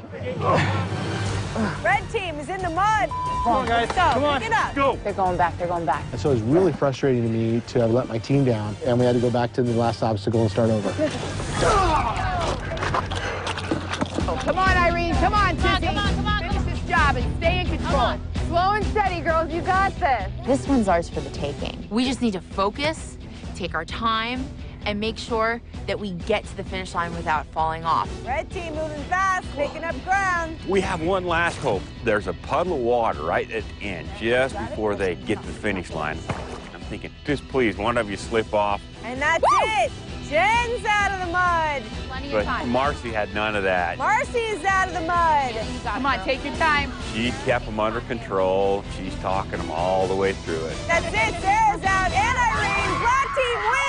[SPEAKER 23] Red team is in the mud.
[SPEAKER 4] Come on, guys.
[SPEAKER 23] Let's go.
[SPEAKER 4] Come on.
[SPEAKER 23] Pick it up.
[SPEAKER 1] Go.
[SPEAKER 6] They're going back. They're going back.
[SPEAKER 24] And so it was really frustrating to me to have let my team down, and we had to go back to the last obstacle and start over.
[SPEAKER 6] Come on, Irene. Come on, Sissy.
[SPEAKER 18] Come on.
[SPEAKER 6] Finish this job and stay in control.
[SPEAKER 18] Slow and steady, girls. You got this.
[SPEAKER 16] This one's ours for the taking. We just need to focus, take our time, and make sure that we get to the finish line without falling off.
[SPEAKER 23] Red team moving fast, picking up ground.
[SPEAKER 1] We have one last hope. There's a puddle of water right at the end, just before they get to the finish line. I'm thinking, just please, one of you slip off.
[SPEAKER 23] And that's it. Jen's out of the mud.
[SPEAKER 18] Plenty of
[SPEAKER 1] But
[SPEAKER 18] time.
[SPEAKER 1] Marcy had none of that.
[SPEAKER 23] Marcy is out of the mud.
[SPEAKER 6] Come on, take your time.
[SPEAKER 1] She kept them under control. She's talking them all the way through it.
[SPEAKER 23] That's it. Sarah's out. And Irene. Black team wins.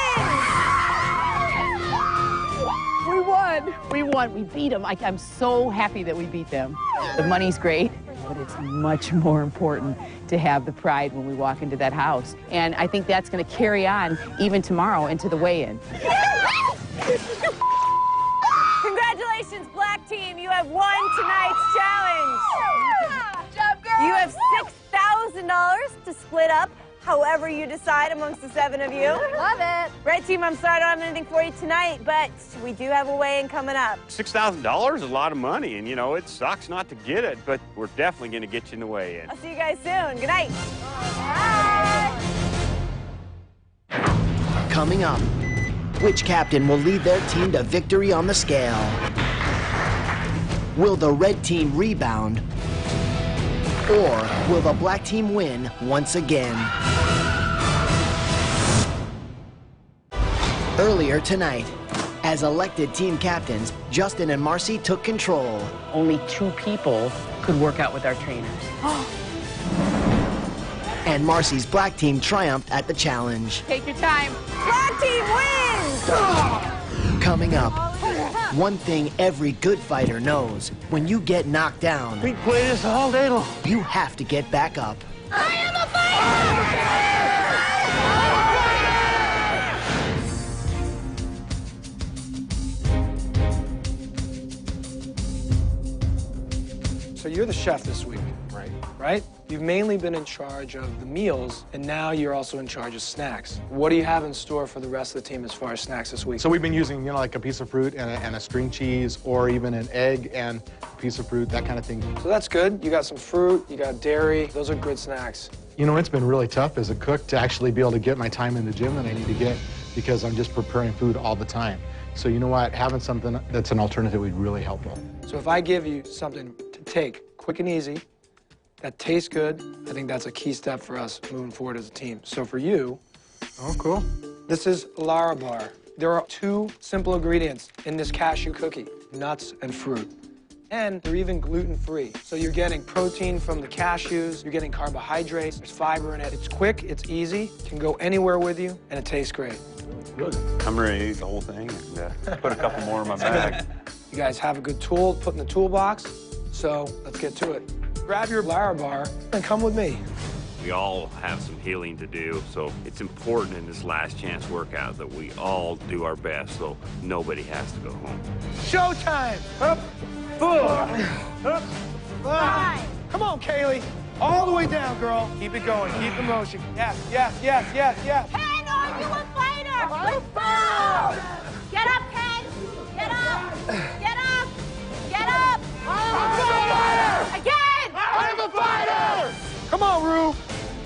[SPEAKER 6] We won. We won. We beat them. I'm so happy that we beat them. The money's great, but it's much more important to have the pride when we walk into that house. And I think that's going to carry on even tomorrow into the weigh-in.
[SPEAKER 23] Congratulations, Black team. You have won tonight's challenge.
[SPEAKER 18] Good job, girls.
[SPEAKER 23] You have $1,000 to split up however you decide amongst the 7 of you.
[SPEAKER 7] Love it.
[SPEAKER 23] Red team, I'm sorry I don't have anything for you tonight, but we do have a weigh-in coming up.
[SPEAKER 5] $6,000 is a lot of money, and, you know, it sucks not to get it, but we're definitely going to get you in the weigh-in.
[SPEAKER 23] I'll see you guys soon. Good night. Bye.
[SPEAKER 22] Coming up, which captain will lead their team to victory on the scale? Will the red team rebound? Or will the black team win once again? Earlier tonight, as elected team captains, Justin and Marcy took control.
[SPEAKER 10] Only 2 people could work out with our trainers.
[SPEAKER 22] And Marcy's black team triumphed at the challenge.
[SPEAKER 16] Take your time.
[SPEAKER 23] Black team wins!
[SPEAKER 22] Coming up, one thing every good fighter knows, when you get knocked down,
[SPEAKER 1] we play this all day long.
[SPEAKER 22] You have to get back up.
[SPEAKER 23] I am a fighter!
[SPEAKER 12] So you're the chef this week, right? You've mainly been in charge of the meals, and now you're also in charge of snacks. What do you have in store for the rest of the team as far as snacks this week?
[SPEAKER 14] So we've been using, you know, like a piece of fruit and a string cheese, or even an egg and a piece of fruit, that kind of thing.
[SPEAKER 12] So that's good. You got some fruit, you got dairy. Those are good snacks.
[SPEAKER 14] You know, it's been really tough as a cook to actually be able to get my time in the gym that I need to get, because I'm just preparing food all the time. So you know what? Having something that's an alternative would be really helpful.
[SPEAKER 12] So if I give you something to take, quick and easy, that tastes good, I think that's a key step for us moving forward as a team. So for you, oh, cool. This is Lara Bar. There are 2 simple ingredients in this cashew cookie, nuts and fruit. And they're even gluten-free. So you're getting protein from the cashews, you're getting carbohydrates, there's fiber in it. It's quick, it's easy, can go anywhere with you, and it tastes great.
[SPEAKER 5] Good. I'm ready to eat the whole thing and put a couple more in my bag.
[SPEAKER 12] You guys have a good tool to put in the toolbox, so let's get to it. Grab your Lara Bar and come with me.
[SPEAKER 5] We all have some healing to do, so it's important in this last chance workout that we all do our best so nobody has to go home.
[SPEAKER 12] Showtime! Up, 4, up, 5. Come on, Kaylee. All the way down, girl. Keep it going. Keep the motion. Yes, yes, yes, yes, yes.
[SPEAKER 23] Ken, are you a fighter? Get up, Ken. Get up. Get up. Get up. I'm a fighter. Again.
[SPEAKER 12] I'm a fighter! Come on, Rue.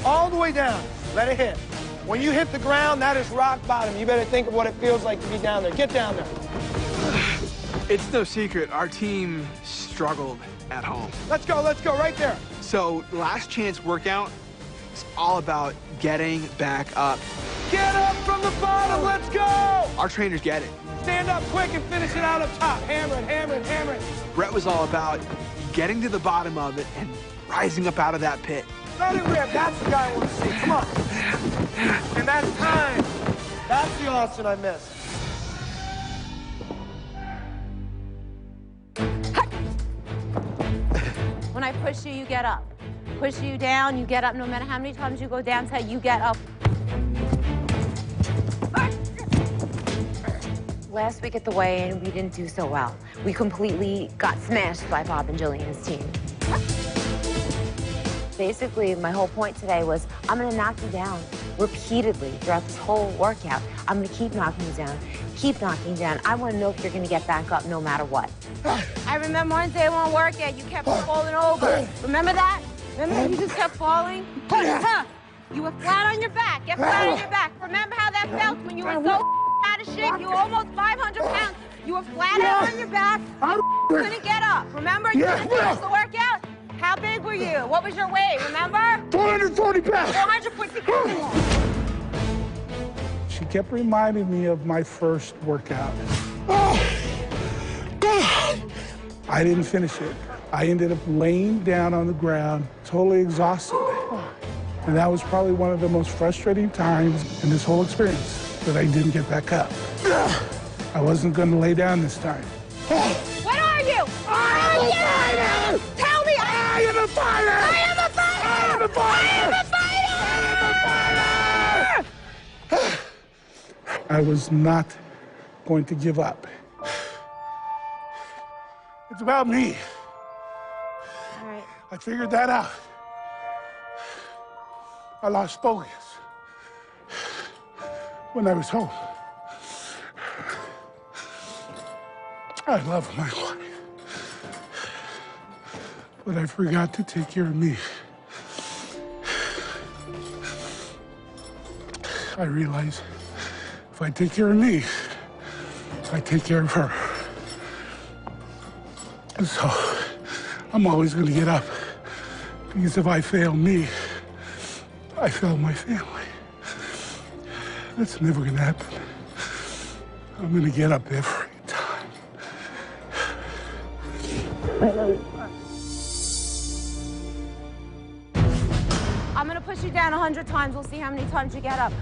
[SPEAKER 12] All the way down. Let it hit. When you hit the ground, that is rock bottom. You better think of what it feels like to be down there. Get down there.
[SPEAKER 4] It's no secret, our team struggled at home.
[SPEAKER 12] Let's go, right there.
[SPEAKER 4] So last chance workout is all about getting back up.
[SPEAKER 12] Get up from the bottom, let's go!
[SPEAKER 4] Our trainers get it.
[SPEAKER 12] Stand up quick and finish it out up top. Hammer it, hammer it, hammer it.
[SPEAKER 4] Brett was all about getting to the bottom of it and rising up out of that pit.
[SPEAKER 12] Let it rip, that's the guy I want to see, come on. And that's time. That's the Austin I missed.
[SPEAKER 13] When I push you, you get up. Push you down, you get up. No matter how many times you go down, you get up.
[SPEAKER 2] Last week at the weigh-in, we didn't do so well. We completely got smashed by Bob and Jillian's team. Basically, my whole point today was I'm gonna knock you down repeatedly throughout this whole workout. I'm gonna keep knocking you down, keep knocking you down. I wanna know if you're gonna get back up no matter what.
[SPEAKER 13] I remember one day one workout, you kept falling over. Remember that? Remember that you just kept falling? You were flat on your back. Get flat on your back. Remember how that felt when you were so out of shape? You were almost 500 pounds. You were flat out on your back. You couldn't get up. Remember? You didn't finish the workout? How big were you? What was your weight? Remember?
[SPEAKER 3] 440 pounds.
[SPEAKER 13] 440 pounds.
[SPEAKER 3] She kept reminding me of my first workout. I didn't finish it. I ended up laying down on the ground, totally exhausted. And that was probably one of the most frustrating times in this whole experience, that I didn't get back up. I wasn't going to lay down this time.
[SPEAKER 13] What are you?
[SPEAKER 3] I am a fighter!
[SPEAKER 13] Tell me!
[SPEAKER 3] I am a fighter!
[SPEAKER 13] I am a fighter!
[SPEAKER 3] I am a fighter!
[SPEAKER 13] I am a fighter!
[SPEAKER 3] I am a fighter! I was not going to give up. It's about me.
[SPEAKER 13] All right.
[SPEAKER 3] I figured that out. I lost focus when I was home. I love my wife, but I forgot to take care of me. I realize if I take care of me, I take care of her. And so I'm always going to get up, because if I fail me, I fail my family. That's never going to happen. I'm going to get up every time.
[SPEAKER 13] I'm gonna push you down 100 times. We'll see how many times you get up.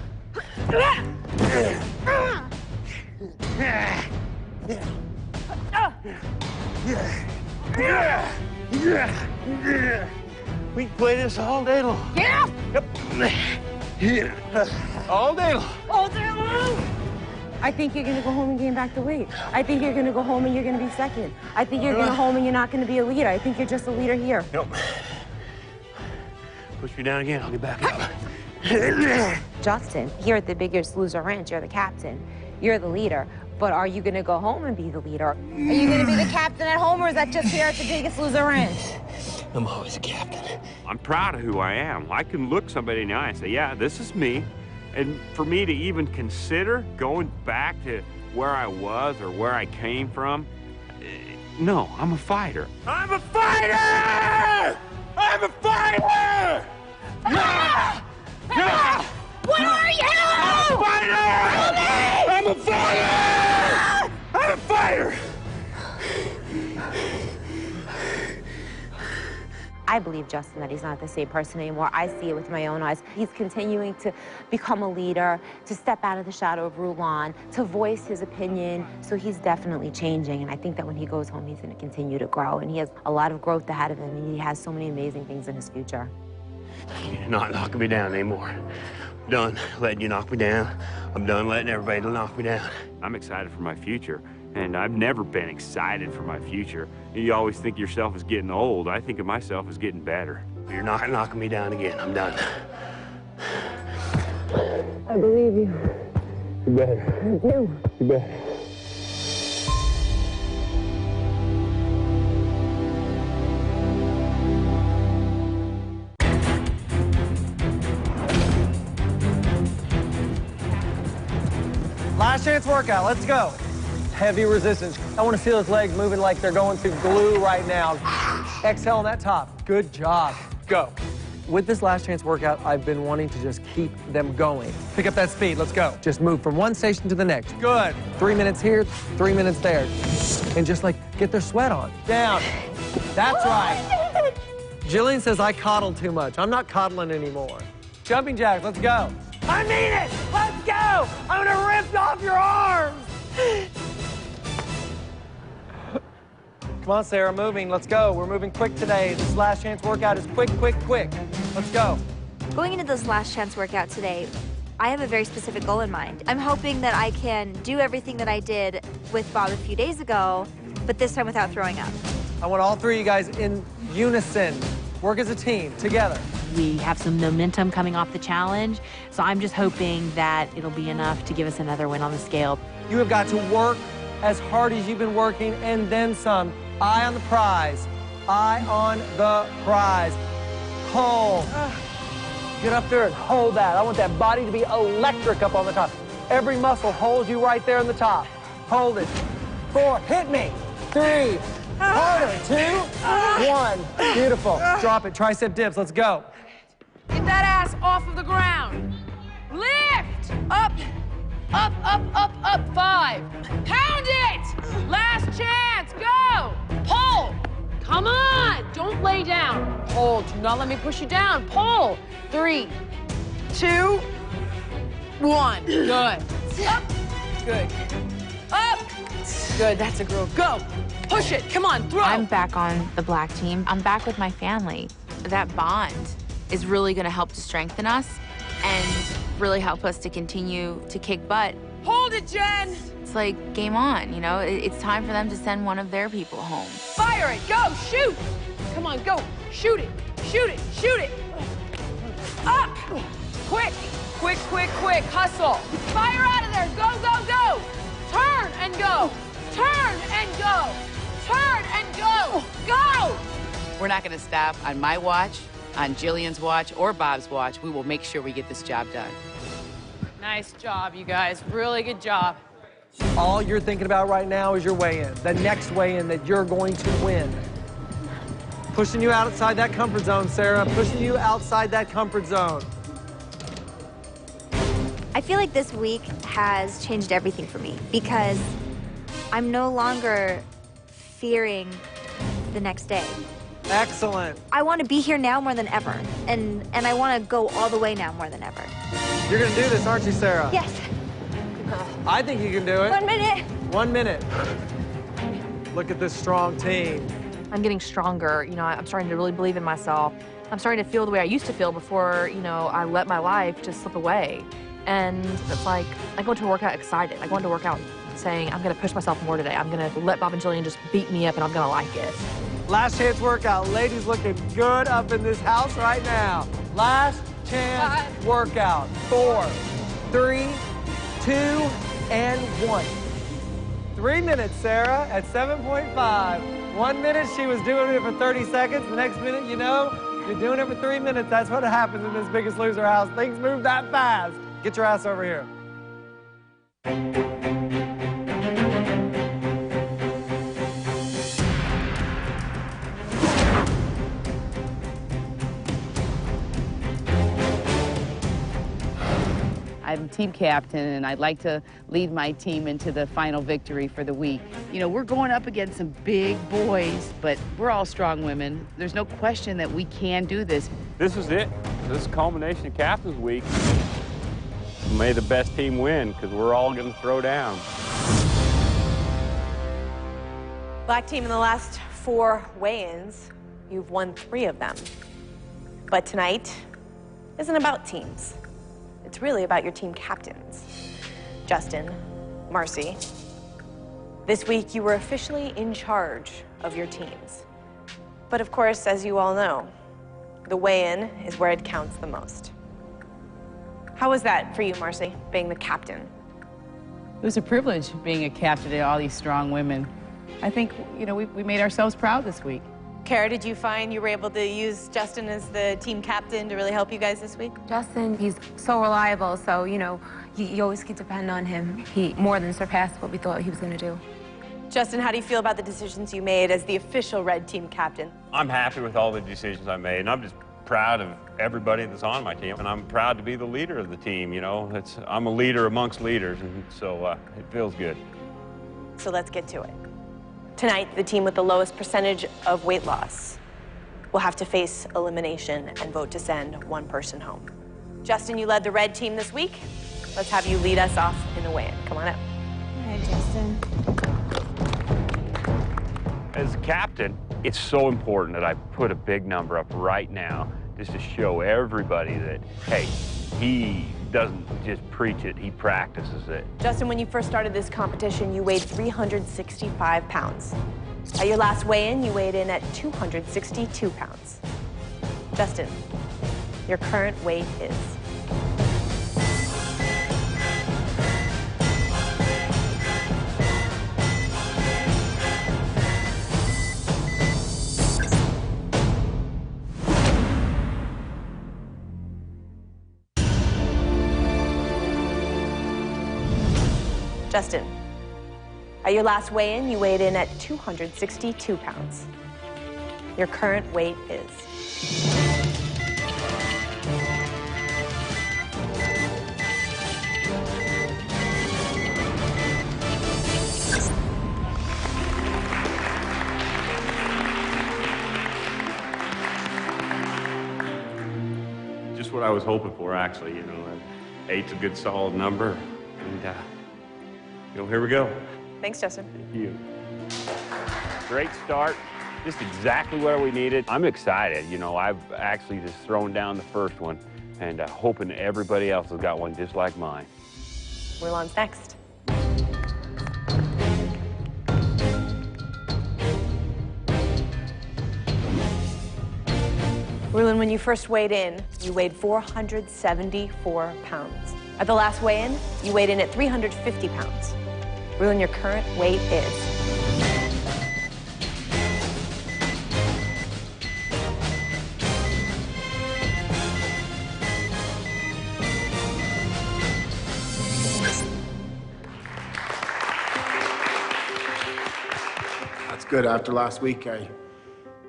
[SPEAKER 1] We can play this all day long.
[SPEAKER 13] Yeah.
[SPEAKER 1] Yep. All day long.
[SPEAKER 13] All day long. I think you're gonna go home and gain back the weight. I think you're gonna go home and you're gonna be second. I think you're gonna go home and you're not gonna be a leader. I think you're just a leader here.
[SPEAKER 1] Nope. Push me down again, I'll get back up.
[SPEAKER 13] Justin, here at the Biggest Loser Ranch, you're the captain. You're the leader. But are you gonna go home and be the leader? Are you gonna be the captain at home, or is that just here at the Biggest Loser Ranch?
[SPEAKER 1] I'm always a captain.
[SPEAKER 5] I'm proud of who I am. I can look somebody in the eye and say, yeah, this is me. And for me to even consider going back to where I was or where I came from, no, I'm a fighter. I'm a fighter! I'm a fighter!
[SPEAKER 23] Ah!
[SPEAKER 5] Ah!
[SPEAKER 23] What are you?
[SPEAKER 5] I'm a fighter! I'm a fighter! I'm a fighter!
[SPEAKER 13] I believe, Justin, that he's not the same person anymore. I see it with my own eyes. He's continuing to become a leader, to step out of the shadow of Rulon, to voice his opinion. So he's definitely changing. And I think that when he goes home, he's going to continue to grow. And he has a lot of growth ahead of him. And he has so many amazing things in his future.
[SPEAKER 1] You're not knocking me down anymore. I'm done letting you knock me down. I'm done letting everybody knock me down.
[SPEAKER 5] I'm excited for my future. And I've never been excited for my future. You always think yourself is getting old. I think of myself as getting better.
[SPEAKER 1] You're not knocking me down again. I'm done.
[SPEAKER 13] I believe you.
[SPEAKER 1] You better.
[SPEAKER 13] I do.
[SPEAKER 1] You better.
[SPEAKER 12] Last chance workout, let's go. Heavy resistance. I want to feel his legs moving like they're going through glue right now. Exhale on that top. Good job. Go. With this last chance workout, I've been wanting to just keep them going. Pick up that speed. Let's go. Just move from one station to the next. Good. 3 minutes here, 3 minutes there. And just like get their sweat on. Down. That's right. Jillian says I coddle too much. I'm not coddling anymore. Jumping jacks. Let's go. I mean it. Let's go. I'm going to rip off your arms. Come on, Sarah, moving. Let's go. We're moving quick today. This last chance workout is quick, quick, quick. Let's go.
[SPEAKER 8] Going into this last chance workout today, I have a very specific goal in mind. I'm hoping that I can do everything that I did with Bob a few days ago, but this time without throwing up.
[SPEAKER 12] I want all three of you guys in unison. Work as a team, together.
[SPEAKER 11] We have some momentum coming off the challenge, so I'm just hoping that it'll be enough to give us another win on the scale.
[SPEAKER 12] You have got to work as hard as you've been working and then some. Eye on the prize. Eye on the prize. Hold. Get up there and hold that. I want that body to be electric up on the top. Every muscle holds you right there on the top. Hold it. 4, hit me. 3, harder. 2, 1. Beautiful. Drop it. Tricep dips. Let's go.
[SPEAKER 18] Get that ass off of the ground. Lift. Up. Up, up, up, up. 5. Pound it. Last chance. Go. Pull. Come on. Don't lay down. Pull. Do not let me push you down. Pull. 3, 2, 1. Good. Up. Good. Up. Good. That's a girl. Go. Push it. Come on. Throw.
[SPEAKER 16] I'm back on the black team. I'm back with my family. That bond is really going to help to strengthen us and really help us to continue to kick butt.
[SPEAKER 18] Hold it, Jen.
[SPEAKER 16] It's like game on, you know? It's time for them to send one of their people home.
[SPEAKER 18] Fire it. Go. Shoot. Come on. Go. Shoot it. Shoot it. Shoot it. Up! Quick, quick, quick, quick. Hustle. Fire out of there. Go, go, go. Turn and go. Turn and go. Turn and go. Go!
[SPEAKER 10] We're not going to stop on my watch, on Jillian's watch, or Bob's watch. We will make sure we get this job done.
[SPEAKER 18] Nice job, you guys. Really good job.
[SPEAKER 12] All you're thinking about right now is your weigh-in, the next weigh-in that you're going to win. Pushing you outside that comfort zone, Sarah. Pushing you outside that comfort zone.
[SPEAKER 8] I feel like this week has changed everything for me because I'm no longer fearing the next day.
[SPEAKER 12] Excellent.
[SPEAKER 8] I want to be here now more than ever, and I want to go all the way now more than ever.
[SPEAKER 12] You're going to do this, aren't you, Sarah?
[SPEAKER 8] Yes.
[SPEAKER 12] I think you can do it.
[SPEAKER 8] 1 minute.
[SPEAKER 12] 1 minute. Look at this strong team.
[SPEAKER 7] I'm getting stronger. You know, I'm starting to really believe in myself. I'm starting to feel the way I used to feel before, you know, I let my life just slip away. And it's like, I go to a workout excited. I go into workout saying, I'm going to push myself more today. I'm going to let Bob and Jillian just beat me up, and I'm going to like it.
[SPEAKER 12] Last chance workout. Ladies looking good up in this house right now. Last chance workout. 4, 3, 2, and 1. 3 minutes, Sarah, at 7.5. 1 minute, she was doing it for 30 seconds. The next minute, you know, you're doing it for 3 minutes. That's what happens in this Biggest Loser house. Things move that fast. Get your ass over here.
[SPEAKER 10] I'm team captain, and I'd like to lead my team into the final victory for the week. You know, we're going up against some big boys, but we're all strong women. There's no question that we can do this.
[SPEAKER 5] This is it. This is a culmination of Captain's Week. May the best team win, because we're all going to throw down.
[SPEAKER 2] Black team, in the last 4 weigh-ins, you've won 3 of them. But tonight isn't about teams. It's really about your team captains. Justin, Marcy. This week, you were officially in charge of your teams. But of course, as you all know, the weigh-in is where it counts the most. How was that for you, Marcy, being the captain?
[SPEAKER 10] It was a privilege being a captain to all these strong women. I think, you know, we made ourselves proud this week.
[SPEAKER 2] Kara, did you find you were able to use Justin as the team captain to really help you guys this week?
[SPEAKER 9] Justin, he's so reliable, so, you know, you always can depend on him. He more than surpassed what we thought he was going to do.
[SPEAKER 2] Justin, how do you feel about the decisions you made as the official Red Team captain?
[SPEAKER 5] I'm happy with all the decisions I made, and I'm just proud of everybody that's on my team, and I'm proud to be the leader of the team, you know. I'm a leader amongst leaders, and so it feels good.
[SPEAKER 2] So let's get to it. Tonight, the team with the lowest percentage of weight loss will have to face elimination and vote to send 1 person home. Justin, you led the red team this week. Let's have you lead us off in the weigh-in. Come on up.
[SPEAKER 20] All right, Justin.
[SPEAKER 5] As captain, it's so important that I put a big number up right now just to show everybody that, hey, he doesn't just preach it, he practices it.
[SPEAKER 2] Justin, when you first started this competition, you weighed 365 pounds. At your last weigh-in, you weighed in at 262 pounds. Justin, your current weight is? Justin, at your last weigh-in, you weighed in at 262 pounds. Your current weight is?
[SPEAKER 5] Just what I was hoping for, actually, you know. 8's a good solid number, and you know, here we go.
[SPEAKER 2] Thanks, Justin.
[SPEAKER 5] Thank you. Great start. Just exactly where we needed. I'm excited. You know, I've actually just thrown down the first one and hoping everybody else has got one just like mine.
[SPEAKER 2] Wirlan's next. Rulin, when you first weighed in, you weighed 474 pounds. At the last weigh-in, you weighed in at 350 pounds. Rulin, your current weight is...
[SPEAKER 15] That's good. After last week, I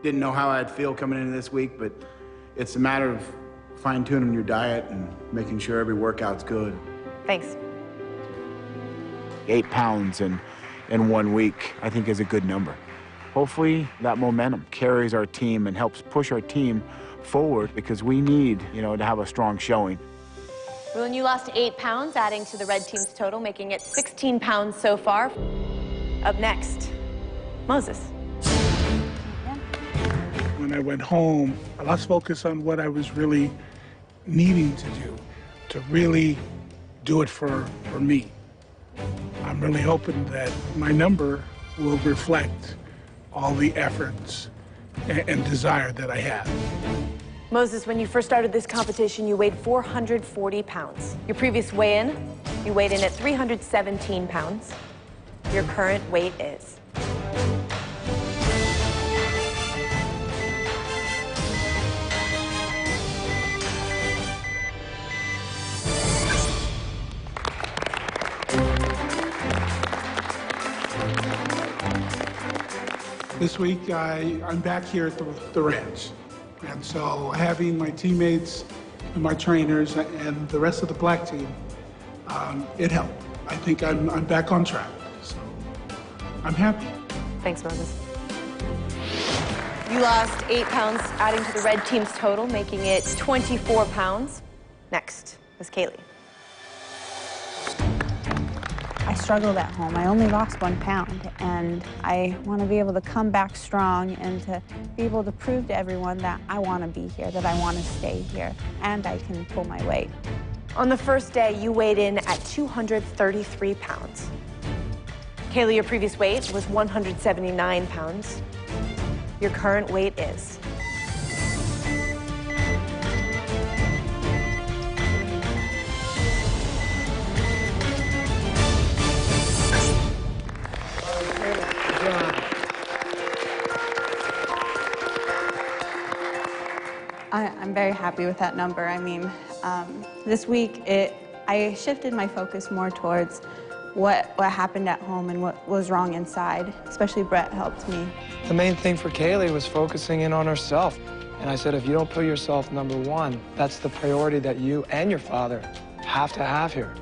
[SPEAKER 15] didn't know how I'd feel coming into this week, but it's a matter of fine-tuning your diet and making sure every workout's good.
[SPEAKER 2] Thanks.
[SPEAKER 15] 8 pounds in 1 week, I think, is a good number. Hopefully, that momentum carries our team and helps push our team forward, because we need, to have a strong showing.
[SPEAKER 2] Rulin, you lost 8 pounds, adding to the red team's total, making it 16 pounds so far. Up next, Moses.
[SPEAKER 3] When I went home, I lost focus on what I was really needing to do, to really do it for me. I'm really hoping that my number will reflect all the efforts and desire that I have.
[SPEAKER 2] Moses, when you first started this competition, you weighed 440 pounds. Your previous weigh-in, you weighed in at 317 pounds. Your current weight is...
[SPEAKER 3] This week, I'm back here at the ranch. And so having my teammates and my trainers and the rest of the black team, it helped. I think I'm back on track, so I'm happy.
[SPEAKER 2] Thanks, Moses. You lost 8 pounds, adding to the red team's total, making it 24 pounds. Next is Kaylee.
[SPEAKER 20] I struggled at home. I only lost 1 pound, and I want to be able to come back strong and to be able to prove to everyone that I want to be here, that I want to stay here, and I can pull my weight.
[SPEAKER 2] On the first day, you weighed in at 233 pounds. Kaylee, your previous weight was 179 pounds. Your current weight is...
[SPEAKER 20] I'm very happy with that number. I mean, this week, I shifted my focus more towards what happened at home and what was wrong inside. Especially Brett helped me.
[SPEAKER 12] The main thing for Kaylee was focusing in on herself. And I said, if you don't put yourself #1, that's the priority that you and your father have to have here.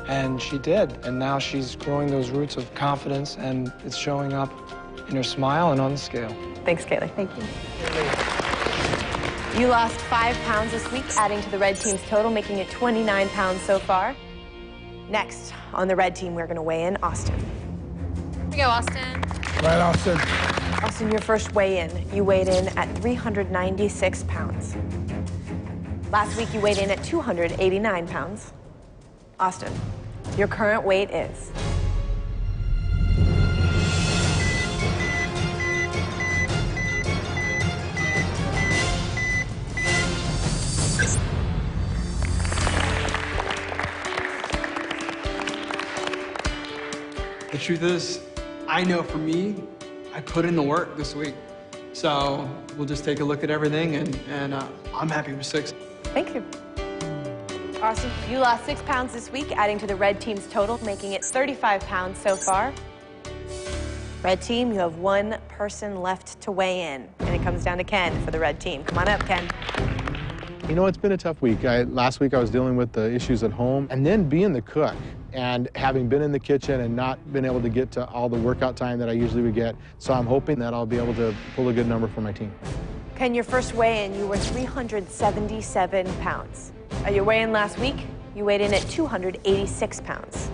[SPEAKER 12] And she did. And now she's growing those roots of confidence, and it's showing up in her smile and on the scale.
[SPEAKER 2] Thanks, Kaylee.
[SPEAKER 20] Thank you.
[SPEAKER 2] You lost 5 pounds this week, adding to the red team's total, making it 29 pounds so far. Next, on the red team, we're going to weigh in Austin.
[SPEAKER 7] Here we go, Austin.
[SPEAKER 3] Right, Austin.
[SPEAKER 2] Austin, your first weigh-in, you weighed in at 396 pounds. Last week, you weighed in at 289 pounds. Austin, your current weight is...
[SPEAKER 4] The truth is, I know for me, I put in the work this week. So we'll just take a look at everything, and I'm happy with 6.
[SPEAKER 2] Thank you. Austin, you lost 6 pounds this week, adding to the red team's total, making it 35 pounds so far. Red team, you have 1 person left to weigh in, and it comes down to Ken for the red team. Come on up, Ken.
[SPEAKER 24] You know, it's been a tough week. Last week I was dealing with the issues at home, and then being the cook and having been in the kitchen and not been able to get to all the workout time that I usually would get. So I'm hoping that I'll be able to pull a good number for my team.
[SPEAKER 2] Ken, your first weigh-in, you were 377 pounds. At your weigh-in last week, you weighed in at 286 pounds.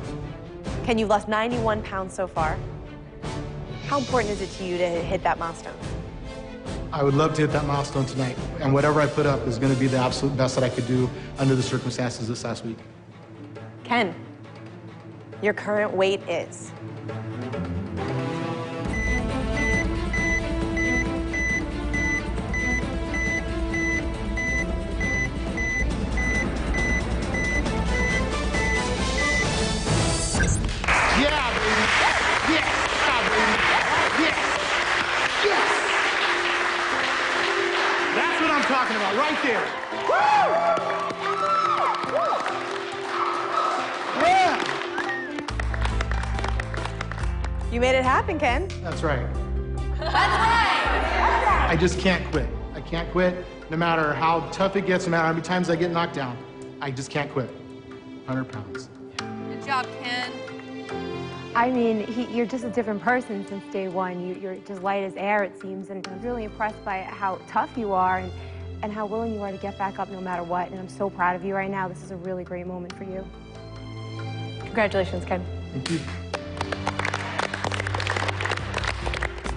[SPEAKER 2] Ken, you've lost 91 pounds so far. How important is it to you to hit that milestone?
[SPEAKER 14] I would love to hit that milestone tonight, and whatever I put up is going to be the absolute best that I could do under the circumstances this last week.
[SPEAKER 2] Ken, your current weight is?
[SPEAKER 14] there.
[SPEAKER 2] You made it happen, Ken.
[SPEAKER 14] That's right.
[SPEAKER 2] That's right.
[SPEAKER 14] I just can't quit. I can't quit no matter how tough it gets, no matter how many times I get knocked down. I just can't quit. 100 pounds.
[SPEAKER 7] Good job, Ken.
[SPEAKER 9] I mean, you're just a different person since day one. You're just light as air, it seems, and I'm really impressed by how tough you are and how willing you are to get back up no matter what, and I'm so proud of you right now. This is a really great moment for you.
[SPEAKER 2] Congratulations, Ken.
[SPEAKER 14] Thank you.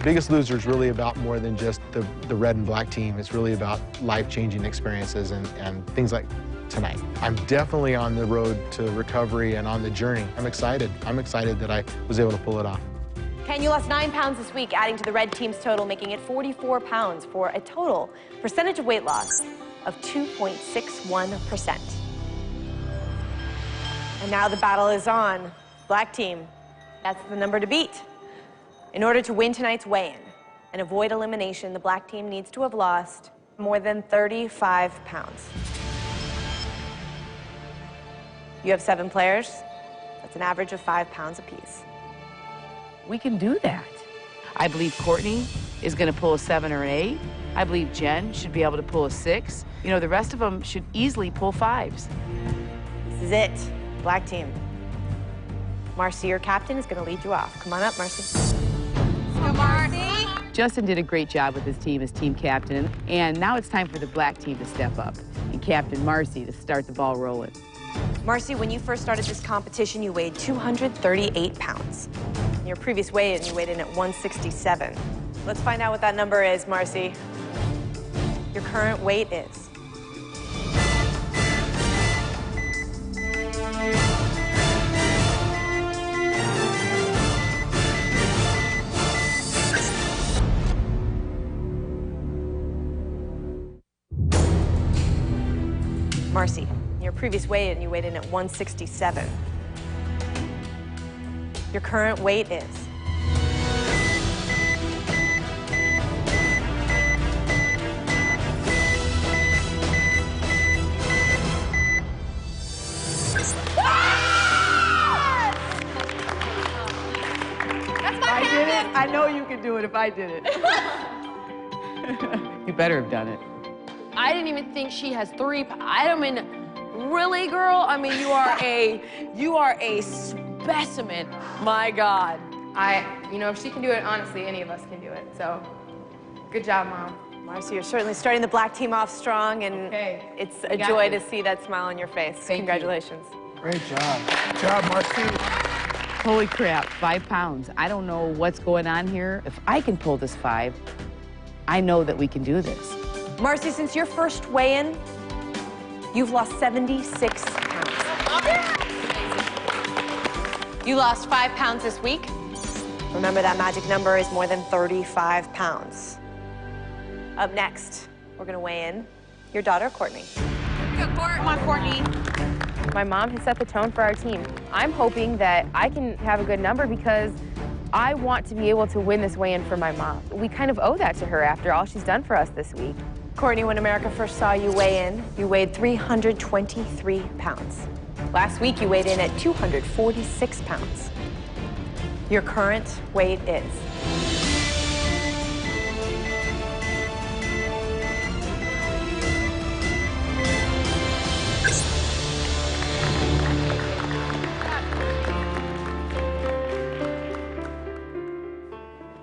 [SPEAKER 14] Biggest Loser is really about more than just the red and black team. It's really about life-changing experiences and things like tonight. I'm definitely on the road to recovery and on the journey. I'm excited. I'm excited that I was able to pull it off.
[SPEAKER 2] Ken, you lost 9 pounds this week, adding to the red team's total, making it 44 pounds for a total percentage of weight loss of 2.61%. And now the battle is on. Black team, that's the number to beat. In order to win tonight's weigh-in and avoid elimination, the black team needs to have lost more than 35 pounds. You have 7 players. That's an average of 5 pounds apiece.
[SPEAKER 10] We can do that. I believe Courtney is going to pull a 7 or an 8. I believe Jen should be able to pull a 6. You know, the rest of them should easily pull 5s.
[SPEAKER 2] This is it, black team. Marcy, your captain, is going to lead you off. Come on up, Marcy.
[SPEAKER 9] Go, Marcy.
[SPEAKER 10] Justin did a great job with his team as team captain, and now it's time for the black team to step up and Captain Marcy to start the ball rolling.
[SPEAKER 2] Marcy, when you first started this competition, you weighed 238 pounds. In your previous weigh-in, you weighed in at 167. Let's find out what that number is, Marcy. Your current weight is. Marcy, in your previous weigh-in, you weighed in at 167. Your current weight is.
[SPEAKER 10] I did it. I know you could do it if I did it. You better have done it.
[SPEAKER 18] I didn't even think she has 3. I mean, really, girl? I mean, you are a specimen. My God.
[SPEAKER 7] You know, if she can do it, honestly, any of us can do it. So, good job, Mom.
[SPEAKER 2] Marcy, you're certainly starting the black team off strong, and it's a joy to see that smile on your face. Congratulations.
[SPEAKER 12] Great job. Good job, Marcy.
[SPEAKER 10] Holy crap, 5 pounds. I don't know what's going on here. If I can pull this 5, I know that we can do this.
[SPEAKER 2] Marcy, since your first weigh-in, you've lost 76 pounds. You lost 5 pounds this week. Remember, that magic number is more than 35 pounds. Up next, we're gonna weigh in your daughter, Courtney.
[SPEAKER 7] Come on, Courtney. My mom has set the tone for our team. I'm hoping that I can have a good number because I want to be able to win this weigh-in for my mom. We kind of owe that to her after all she's done for us this week.
[SPEAKER 2] Courtney, when America first saw you weigh in, you weighed 323 pounds. Last week, you weighed in at 246 pounds. Your current weight is.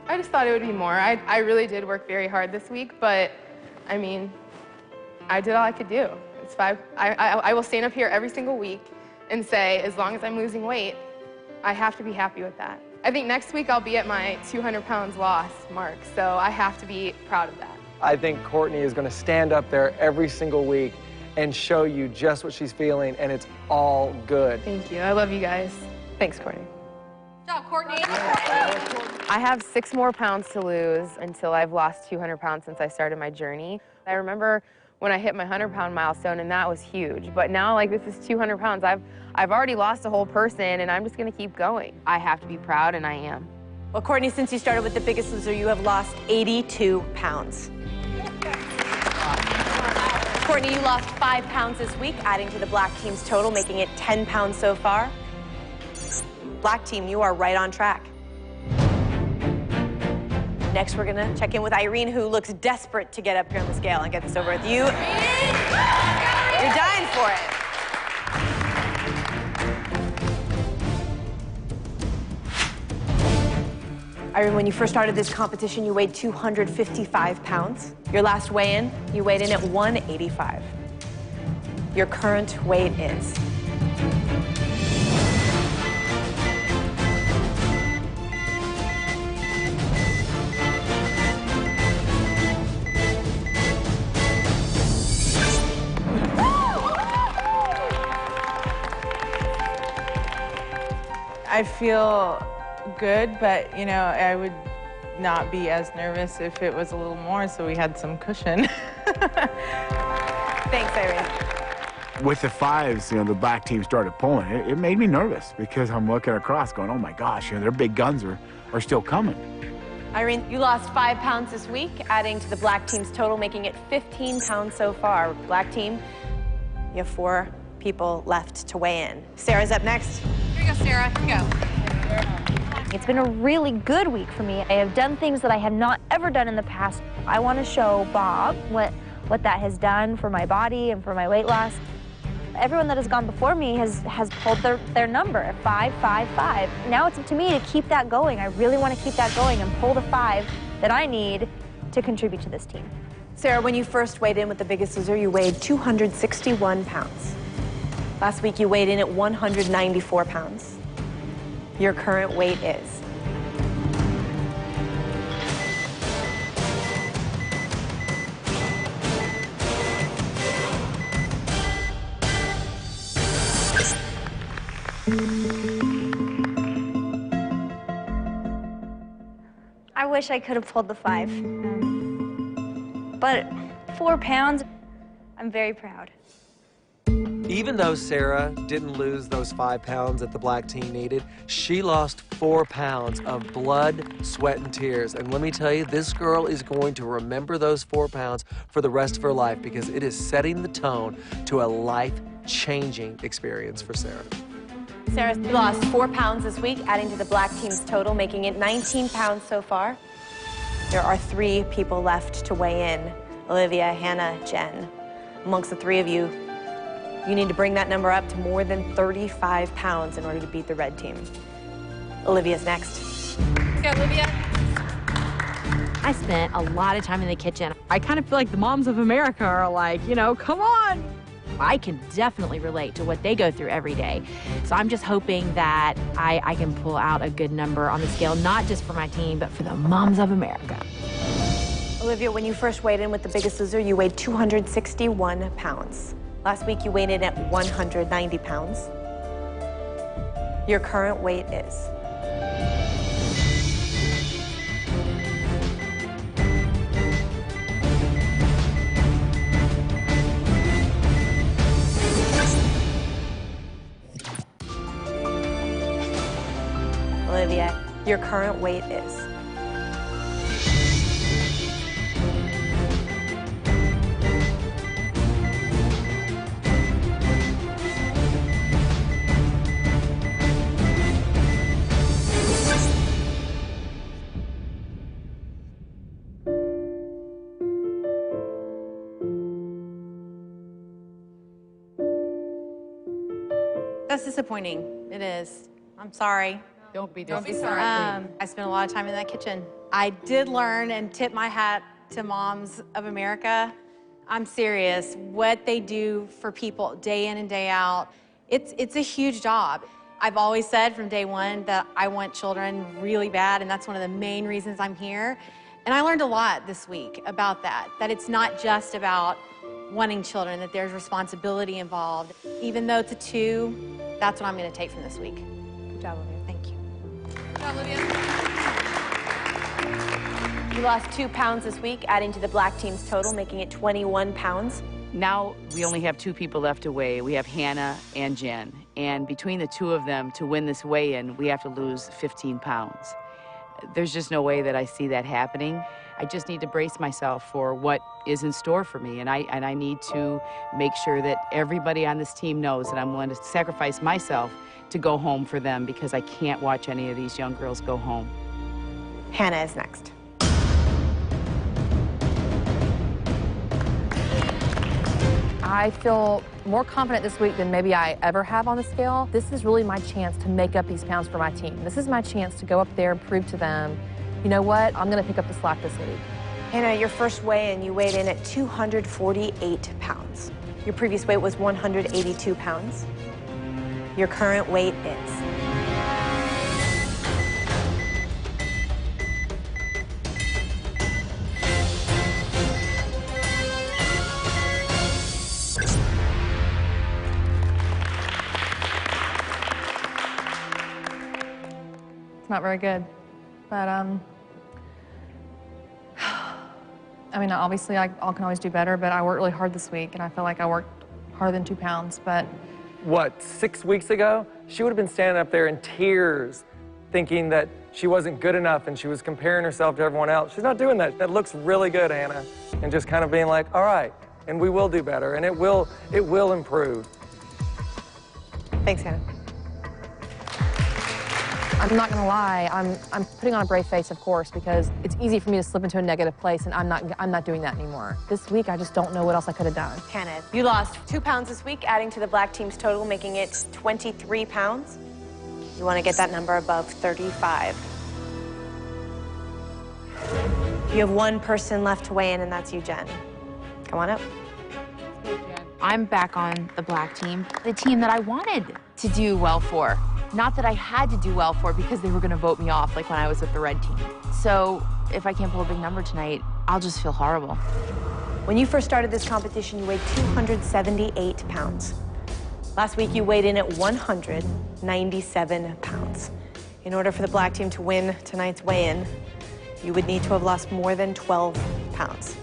[SPEAKER 7] I just thought it would be more. I really did work very hard this week, but I mean, I did all I could do. It's 5. I will stand up here every single week and say, as long as I'm losing weight, I have to be happy with that. I think next week I'll be at my 200 pounds loss mark, so I have to be proud of that.
[SPEAKER 12] I think Courtney is going to stand up there every single week and show you just what she's feeling, and it's all good.
[SPEAKER 7] Thank you. I love you guys.
[SPEAKER 2] Thanks, Courtney.
[SPEAKER 7] Good job, Courtney. I have 6 more pounds to lose until I've lost 200 pounds since I started my journey. I remember when I hit my 100-pound milestone, and that was huge. But now, like, with this 200 pounds, I've already lost a whole person, and I'm just gonna keep going. I have to be proud, and I am.
[SPEAKER 2] Well, Courtney, since you started with The Biggest Loser, you have lost 82 pounds. Courtney, you lost 5 pounds this week, adding to the black team's total, making it 10 pounds so far. Black team, you are right on track. Next, we're gonna check in with Irene, who looks desperate to get up here on the scale and get this over with. You're dying for it. Irene, when you first started this competition, you weighed 255 pounds. Your last weigh-in, you weighed in at 185. Your current weight is?
[SPEAKER 6] I feel good, but you know, I would not be as nervous if it was a little more, so we had some cushion.
[SPEAKER 2] Thanks, Irene.
[SPEAKER 15] With the 5s, you know, the black team started pulling. It made me nervous because I'm looking across going, oh my gosh, you know, their big guns are still coming.
[SPEAKER 2] Irene, you lost 5 pounds this week, adding to the black team's total, making it 15 pounds so far. Black team, you have 4 people left to weigh in. Sarah's up next.
[SPEAKER 11] Here you go, Sarah. Here you go.
[SPEAKER 8] It's been a really good week for me. I have done things that I have not ever done in the past. I want to show Bob what that has done for my body and for my weight loss. Everyone that has gone before me has pulled their number at 555. Now it's up to me to keep that going. I really want to keep that going and pull the 5 that I need to contribute to this team.
[SPEAKER 2] Sarah, when you first weighed in with The Biggest Loser, you weighed 261 pounds. Last week, you weighed in at 194 pounds. Your current weight is?
[SPEAKER 8] I wish I could have pulled the 5. But 4 pounds, I'm very proud.
[SPEAKER 17] Even though Sarah didn't lose those 5 pounds that the black team needed, she lost 4 pounds of blood, sweat, and tears. And let me tell you, this girl is going to remember those 4 pounds for the rest of her life because it is setting the tone to a life-changing experience for Sarah.
[SPEAKER 2] Sarah, you lost 4 pounds this week, adding to the black team's total, making it 19 pounds so far. There are 3 people left to weigh in: Olivia, Hannah, Jen. Amongst the 3 of you, you need to bring that number up to more than 35 pounds in order to beat the red team. Olivia's next.
[SPEAKER 11] Okay, Olivia. I spent a lot of time in the kitchen. I kind of feel like the moms of America are like, you know, come on. I can definitely relate to what they go through every day. So I'm just hoping that I can pull out a good number on the scale, not just for my team, but for the moms of America.
[SPEAKER 2] Olivia, when you first weighed in with The Biggest Loser, you weighed 261 pounds. Last week, you weighed in at 190 pounds. Your current weight is? Olivia, your current weight is?
[SPEAKER 11] That's disappointing. It is. I'm sorry.
[SPEAKER 10] Don't be
[SPEAKER 11] sorry. I spent a lot of time in that kitchen. I did learn and tip my hat to moms of America. I'm serious. What they do for people day in and day out, it's a huge job. I've always said from day one that I want children really bad, and that's one of the main reasons I'm here. And I learned a lot this week about that it's not just about wanting children, that there's responsibility involved. Even though it's a 2, that's what I'm going to take from this week. Good job, Olivia. Thank you. Good job, Olivia.
[SPEAKER 2] You lost 2 pounds this week, adding to the black team's total, making it 21 pounds.
[SPEAKER 10] Now we only have 2 people left to weigh. We have Hannah and Jen. And between the 2 of them, to win this weigh-in, we have to lose 15 pounds. There's just no way that I see that happening. I just need to brace myself for what is in store for me, and I need to make sure that everybody on this team knows that I'm willing to sacrifice myself to go home for them, because I can't watch any of these young girls go home.
[SPEAKER 2] Hannah is next.
[SPEAKER 7] I feel more confident this week than maybe I ever have on the scale. This is really my chance to make up these pounds for my team. This is my chance to go up there and prove to them, you know what, I'm gonna pick up the slack this week.
[SPEAKER 2] Hannah, your first weigh-in, you weighed in at 248 pounds. Your previous weight was 182 pounds. Your current weight is...
[SPEAKER 7] It's not very good, but I mean, obviously I can always do better, but I worked really hard this week, and I feel like I worked harder than 2 pounds, but...
[SPEAKER 12] What, 6 weeks ago, she would have been standing up there in tears, thinking that she wasn't good enough and she was comparing herself to everyone else. She's not doing that. That looks really good, Hannah. And just kind of being like, all right, and we will do better, and it will improve.
[SPEAKER 2] Thanks, Hannah.
[SPEAKER 7] I'm not gonna lie, I'm putting on a brave face, of course, because it's easy for me to slip into a negative place, and I'm not doing that anymore. This week, I just don't know what else I could have done.
[SPEAKER 2] Hannah, you lost 2 pounds this week, adding to the black team's total, making it 23 pounds. You want to get that number above 35. You have one person left to weigh in, and that's you, Jen. Come on up.
[SPEAKER 16] I'm back on the black team, the team that I wanted to do well for. Not that I had to do well for, because they were gonna vote me off like when I was with the red team. So if I can't pull a big number tonight, I'll just feel horrible.
[SPEAKER 2] When you first started this competition, you weighed 278 pounds. Last week, you weighed in at 197 pounds. In order for the black team to win tonight's weigh-in, you would need to have lost more than 12 pounds.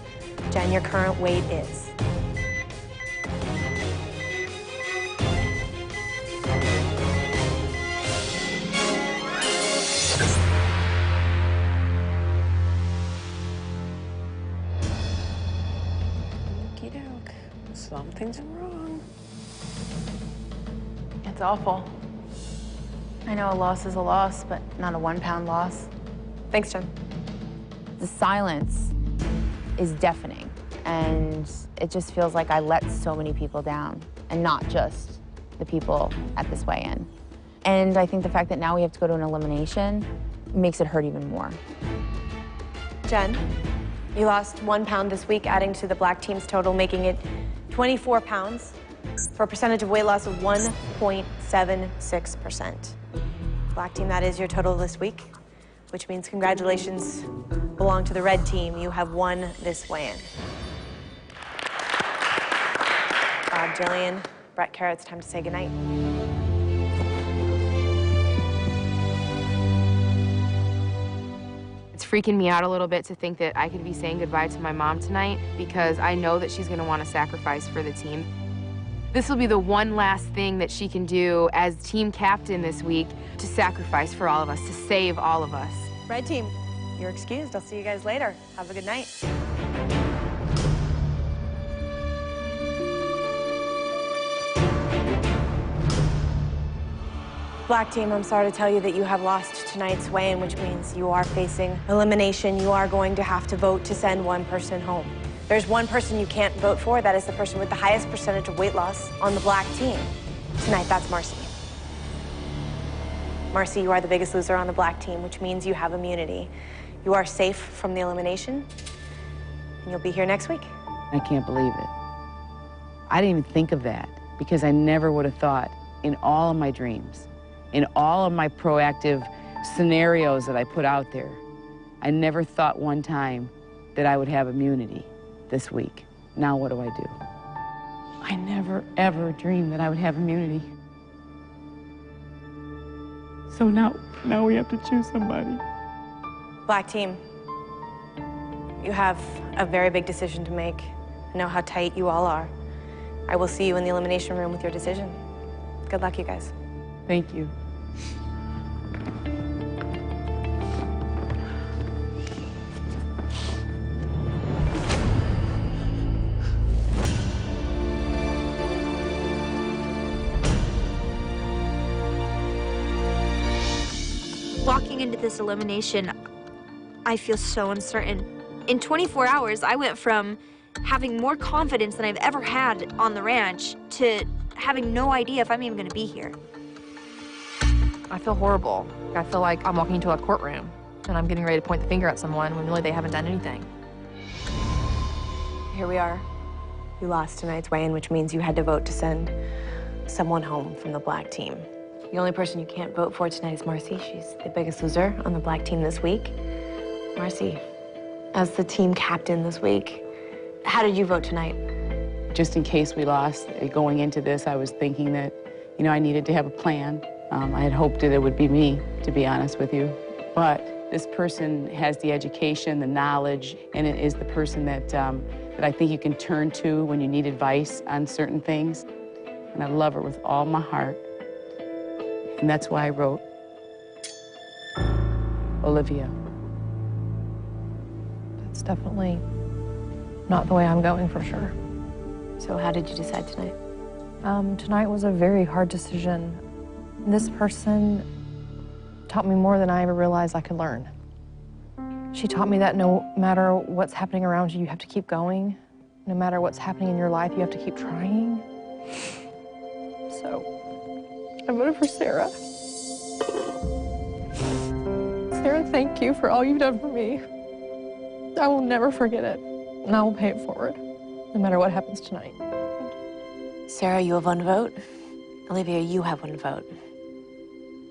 [SPEAKER 2] Jen, your current weight is...
[SPEAKER 6] Something's wrong. It's awful. I know a loss is a loss, but not a 1 pound loss.
[SPEAKER 2] Thanks, Jen.
[SPEAKER 16] The silence is deafening, and it just feels like I let so many people down, and not just the people at this weigh-in. And I think the fact that now we have to go to an elimination makes it hurt even more.
[SPEAKER 2] Jen, you lost 1 pound this week, adding to the black team's total, making it 24 pounds for a percentage of weight loss of 1.76%. Black team, that is your total this week, which means congratulations belong to the red team. You have won this weigh-in. Bob, Jillian, Brett, Kara, it's time to say goodnight.
[SPEAKER 11] It's freaking me out a little bit to think that I could be saying goodbye to my mom tonight, because I know that she's gonna wanna sacrifice for the team. This will be the one last thing that she can do as team captain this week to sacrifice for all of us, to save all of us.
[SPEAKER 2] Red team, you're excused. I'll see you guys later. Have a good night. Black team, I'm sorry to tell you that you have lost tonight's weigh-in, which means you are facing elimination. You are going to have to vote to send one person home. There's one person you can't vote for. That is the person with the highest percentage of weight loss on the black team. Tonight, that's Marcy. Marcy, you are the biggest loser on the black team, which means you have immunity. You are safe from the elimination, and you'll be here next week.
[SPEAKER 10] I can't believe it. I didn't even think of that, because I never would have thought in all of my dreams, in all of my proactive scenarios that I put out there, I never thought one time that I would have immunity this week. Now what do I do? I never, ever dreamed that I would have immunity. So now we have to choose somebody.
[SPEAKER 2] Black team, you have a very big decision to make. I know how tight you all are. I will see you in the elimination room with your decision. Good luck, you guys.
[SPEAKER 10] Thank you.
[SPEAKER 8] Walking into this elimination, I feel so uncertain. In 24 hours, I went from having more confidence than I've ever had on the ranch to having no idea if I'm even gonna be here.
[SPEAKER 7] I feel horrible. I feel like I'm walking into a courtroom and I'm getting ready to point the finger at someone when really they haven't done anything.
[SPEAKER 2] Here we are. You lost tonight's weigh-in, which means you had to vote to send someone home from the black team. The only person you can't vote for tonight is Marcy. She's the biggest loser on the black team this week. Marcy, as the team captain this week, how did you vote tonight?
[SPEAKER 10] Just in case we lost, going into this, I was thinking that, you know, I needed to have a plan. I had hoped that it would be me, to be honest with you. But this person has the education, the knowledge, and it is the person that I think you can turn to when you need advice on certain things. And I love her with all my heart. And that's why I wrote Olivia.
[SPEAKER 7] It's definitely not the way I'm going, for sure.
[SPEAKER 2] So how did you decide tonight?
[SPEAKER 7] Tonight was a very hard decision. This person taught me more than I ever realized I could learn. She taught me that no matter what's happening around you, you have to keep going. No matter what's happening in your life, you have to keep trying. So, I voted for Sarah. Sarah, thank you for all you've done for me. I will never forget it, and I will pay it forward, no matter what happens tonight.
[SPEAKER 2] Sarah, you have one vote. Olivia, you have one vote.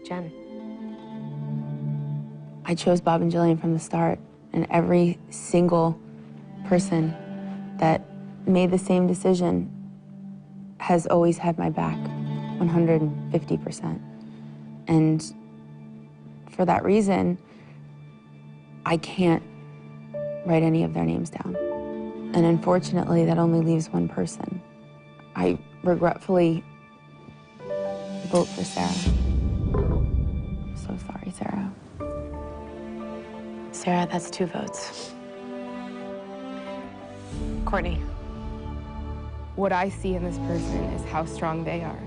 [SPEAKER 2] Jen.
[SPEAKER 20] I chose Bob and Jillian from the start, and every single person that made the same decision has always had my back, 150%. And for that reason, I can't write any of their names down. And unfortunately, that only leaves one person. I regretfully vote for Sarah. I'm so sorry, Sarah.
[SPEAKER 2] Sarah, that's 2 votes. Courtney.
[SPEAKER 9] What I see in this person is how strong they are.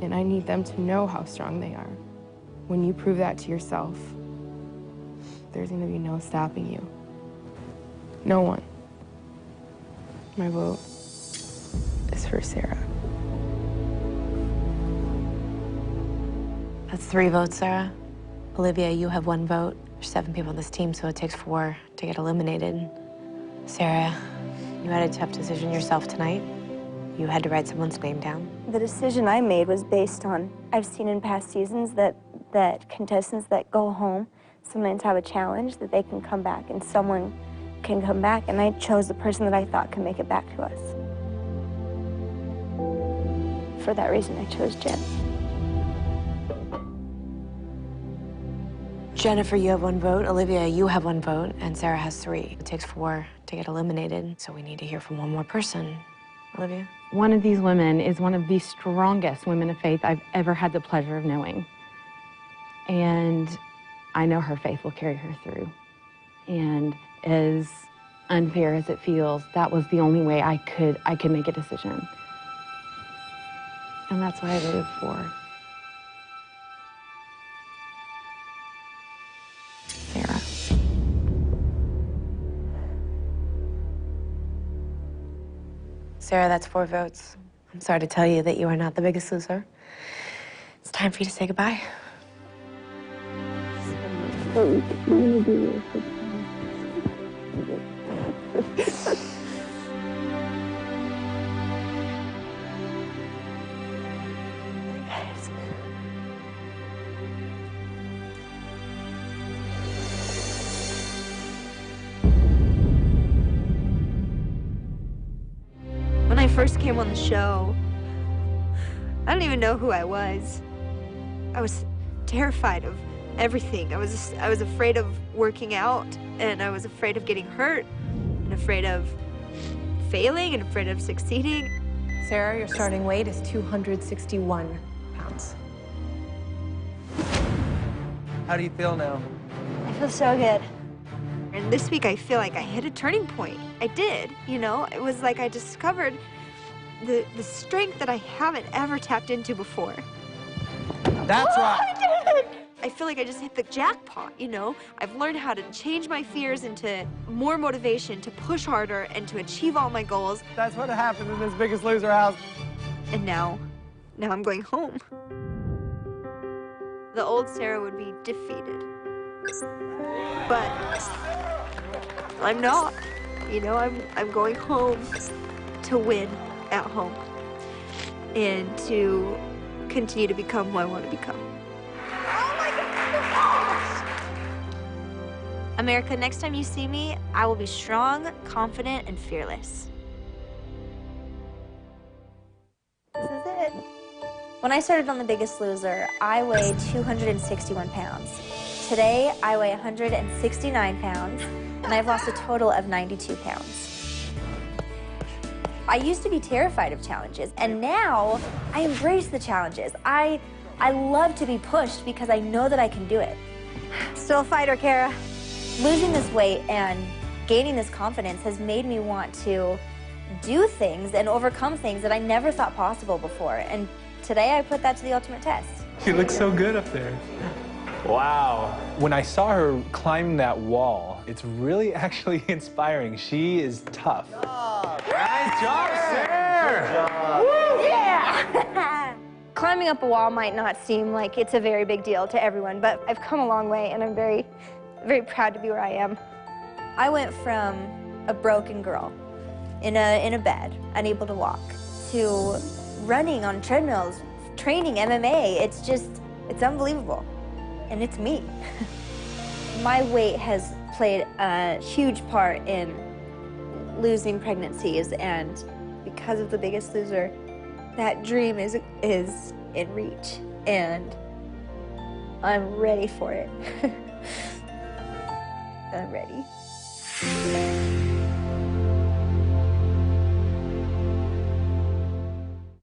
[SPEAKER 9] And I need them to know how strong they are. When you prove that to yourself, there's gonna be no stopping you. No one. My vote is for Sarah.
[SPEAKER 2] That's 3 votes, Sarah. Olivia, you have 1 vote. There's 7 people on this team, so it takes 4 to get eliminated. Sarah, you had a tough decision yourself tonight. You had to write someone's name down.
[SPEAKER 8] The decision I made was based on, I've seen in past seasons that contestants that go home sometimes have a challenge that they can come back and someone can come back, and I chose the person that I thought could make it back to us. For that reason, I chose Jen.
[SPEAKER 2] Jennifer, you have 1 vote. Olivia, you have 1 vote, and Sarah has 3. It takes 4 to get eliminated, so we need to hear from 1 more person. Olivia?
[SPEAKER 19] One of these women is one of the strongest women of faith I've ever had the pleasure of knowing. And I know her faith will carry her through. And as unfair as it feels, that was the only way I could make a decision. And that's why I voted for Sarah.
[SPEAKER 2] Sarah, that's 4 votes. I'm sorry to tell you that you are not the biggest loser. It's time for you to say goodbye.
[SPEAKER 8] When I first came on the show, I don't even know who I was. I was terrified of everything. I was afraid of working out, and I was afraid of getting hurt, and afraid of failing, and afraid of succeeding.
[SPEAKER 2] Sarah, your starting weight is 261 pounds.
[SPEAKER 17] How do you feel now?
[SPEAKER 8] I feel so good. And this week I feel like I hit a turning point. I did, you know? It was like I discovered the strength that I haven't ever tapped into before.
[SPEAKER 17] That's right.
[SPEAKER 8] I did it! I feel like I just hit the jackpot, you know? I've learned how to change my fears into more motivation to push harder and to achieve all my goals.
[SPEAKER 12] That's what happened in this Biggest Loser house.
[SPEAKER 8] And now I'm going home. The old Sarah would be defeated. But I'm not. You know, I'm going home to win at home and to continue to become who I want to become. Oh my goodness! America, next time you see me, I will be strong, confident, and fearless. This is it. When I started on The Biggest Loser, I weighed 261 pounds. Today, I weigh 169 pounds, and I've lost a total of 92 pounds. I used to be terrified of challenges, and now I embrace the challenges. I love to be pushed because I know that I can do it. Still a fighter, Kara. Losing this weight and gaining this confidence has made me want to do things and overcome things that I never thought possible before. And today I put that to the ultimate test.
[SPEAKER 13] She looks so good up there. Wow. When I saw her climb that wall, it's really actually inspiring. She is tough.
[SPEAKER 12] Nice job, Sarah!
[SPEAKER 9] Woo, yeah! Climbing up a wall might not seem like it's a very big deal to everyone, but I've come a long way, and I'm very, very proud to be where I am.
[SPEAKER 8] I went from a broken girl in a bed, unable to walk, to running on treadmills, training MMA. It's unbelievable. And it's me. My weight has played a huge part in losing pregnancies, and because of The Biggest Loser, that dream is in reach, and I'm ready for it. I'm ready.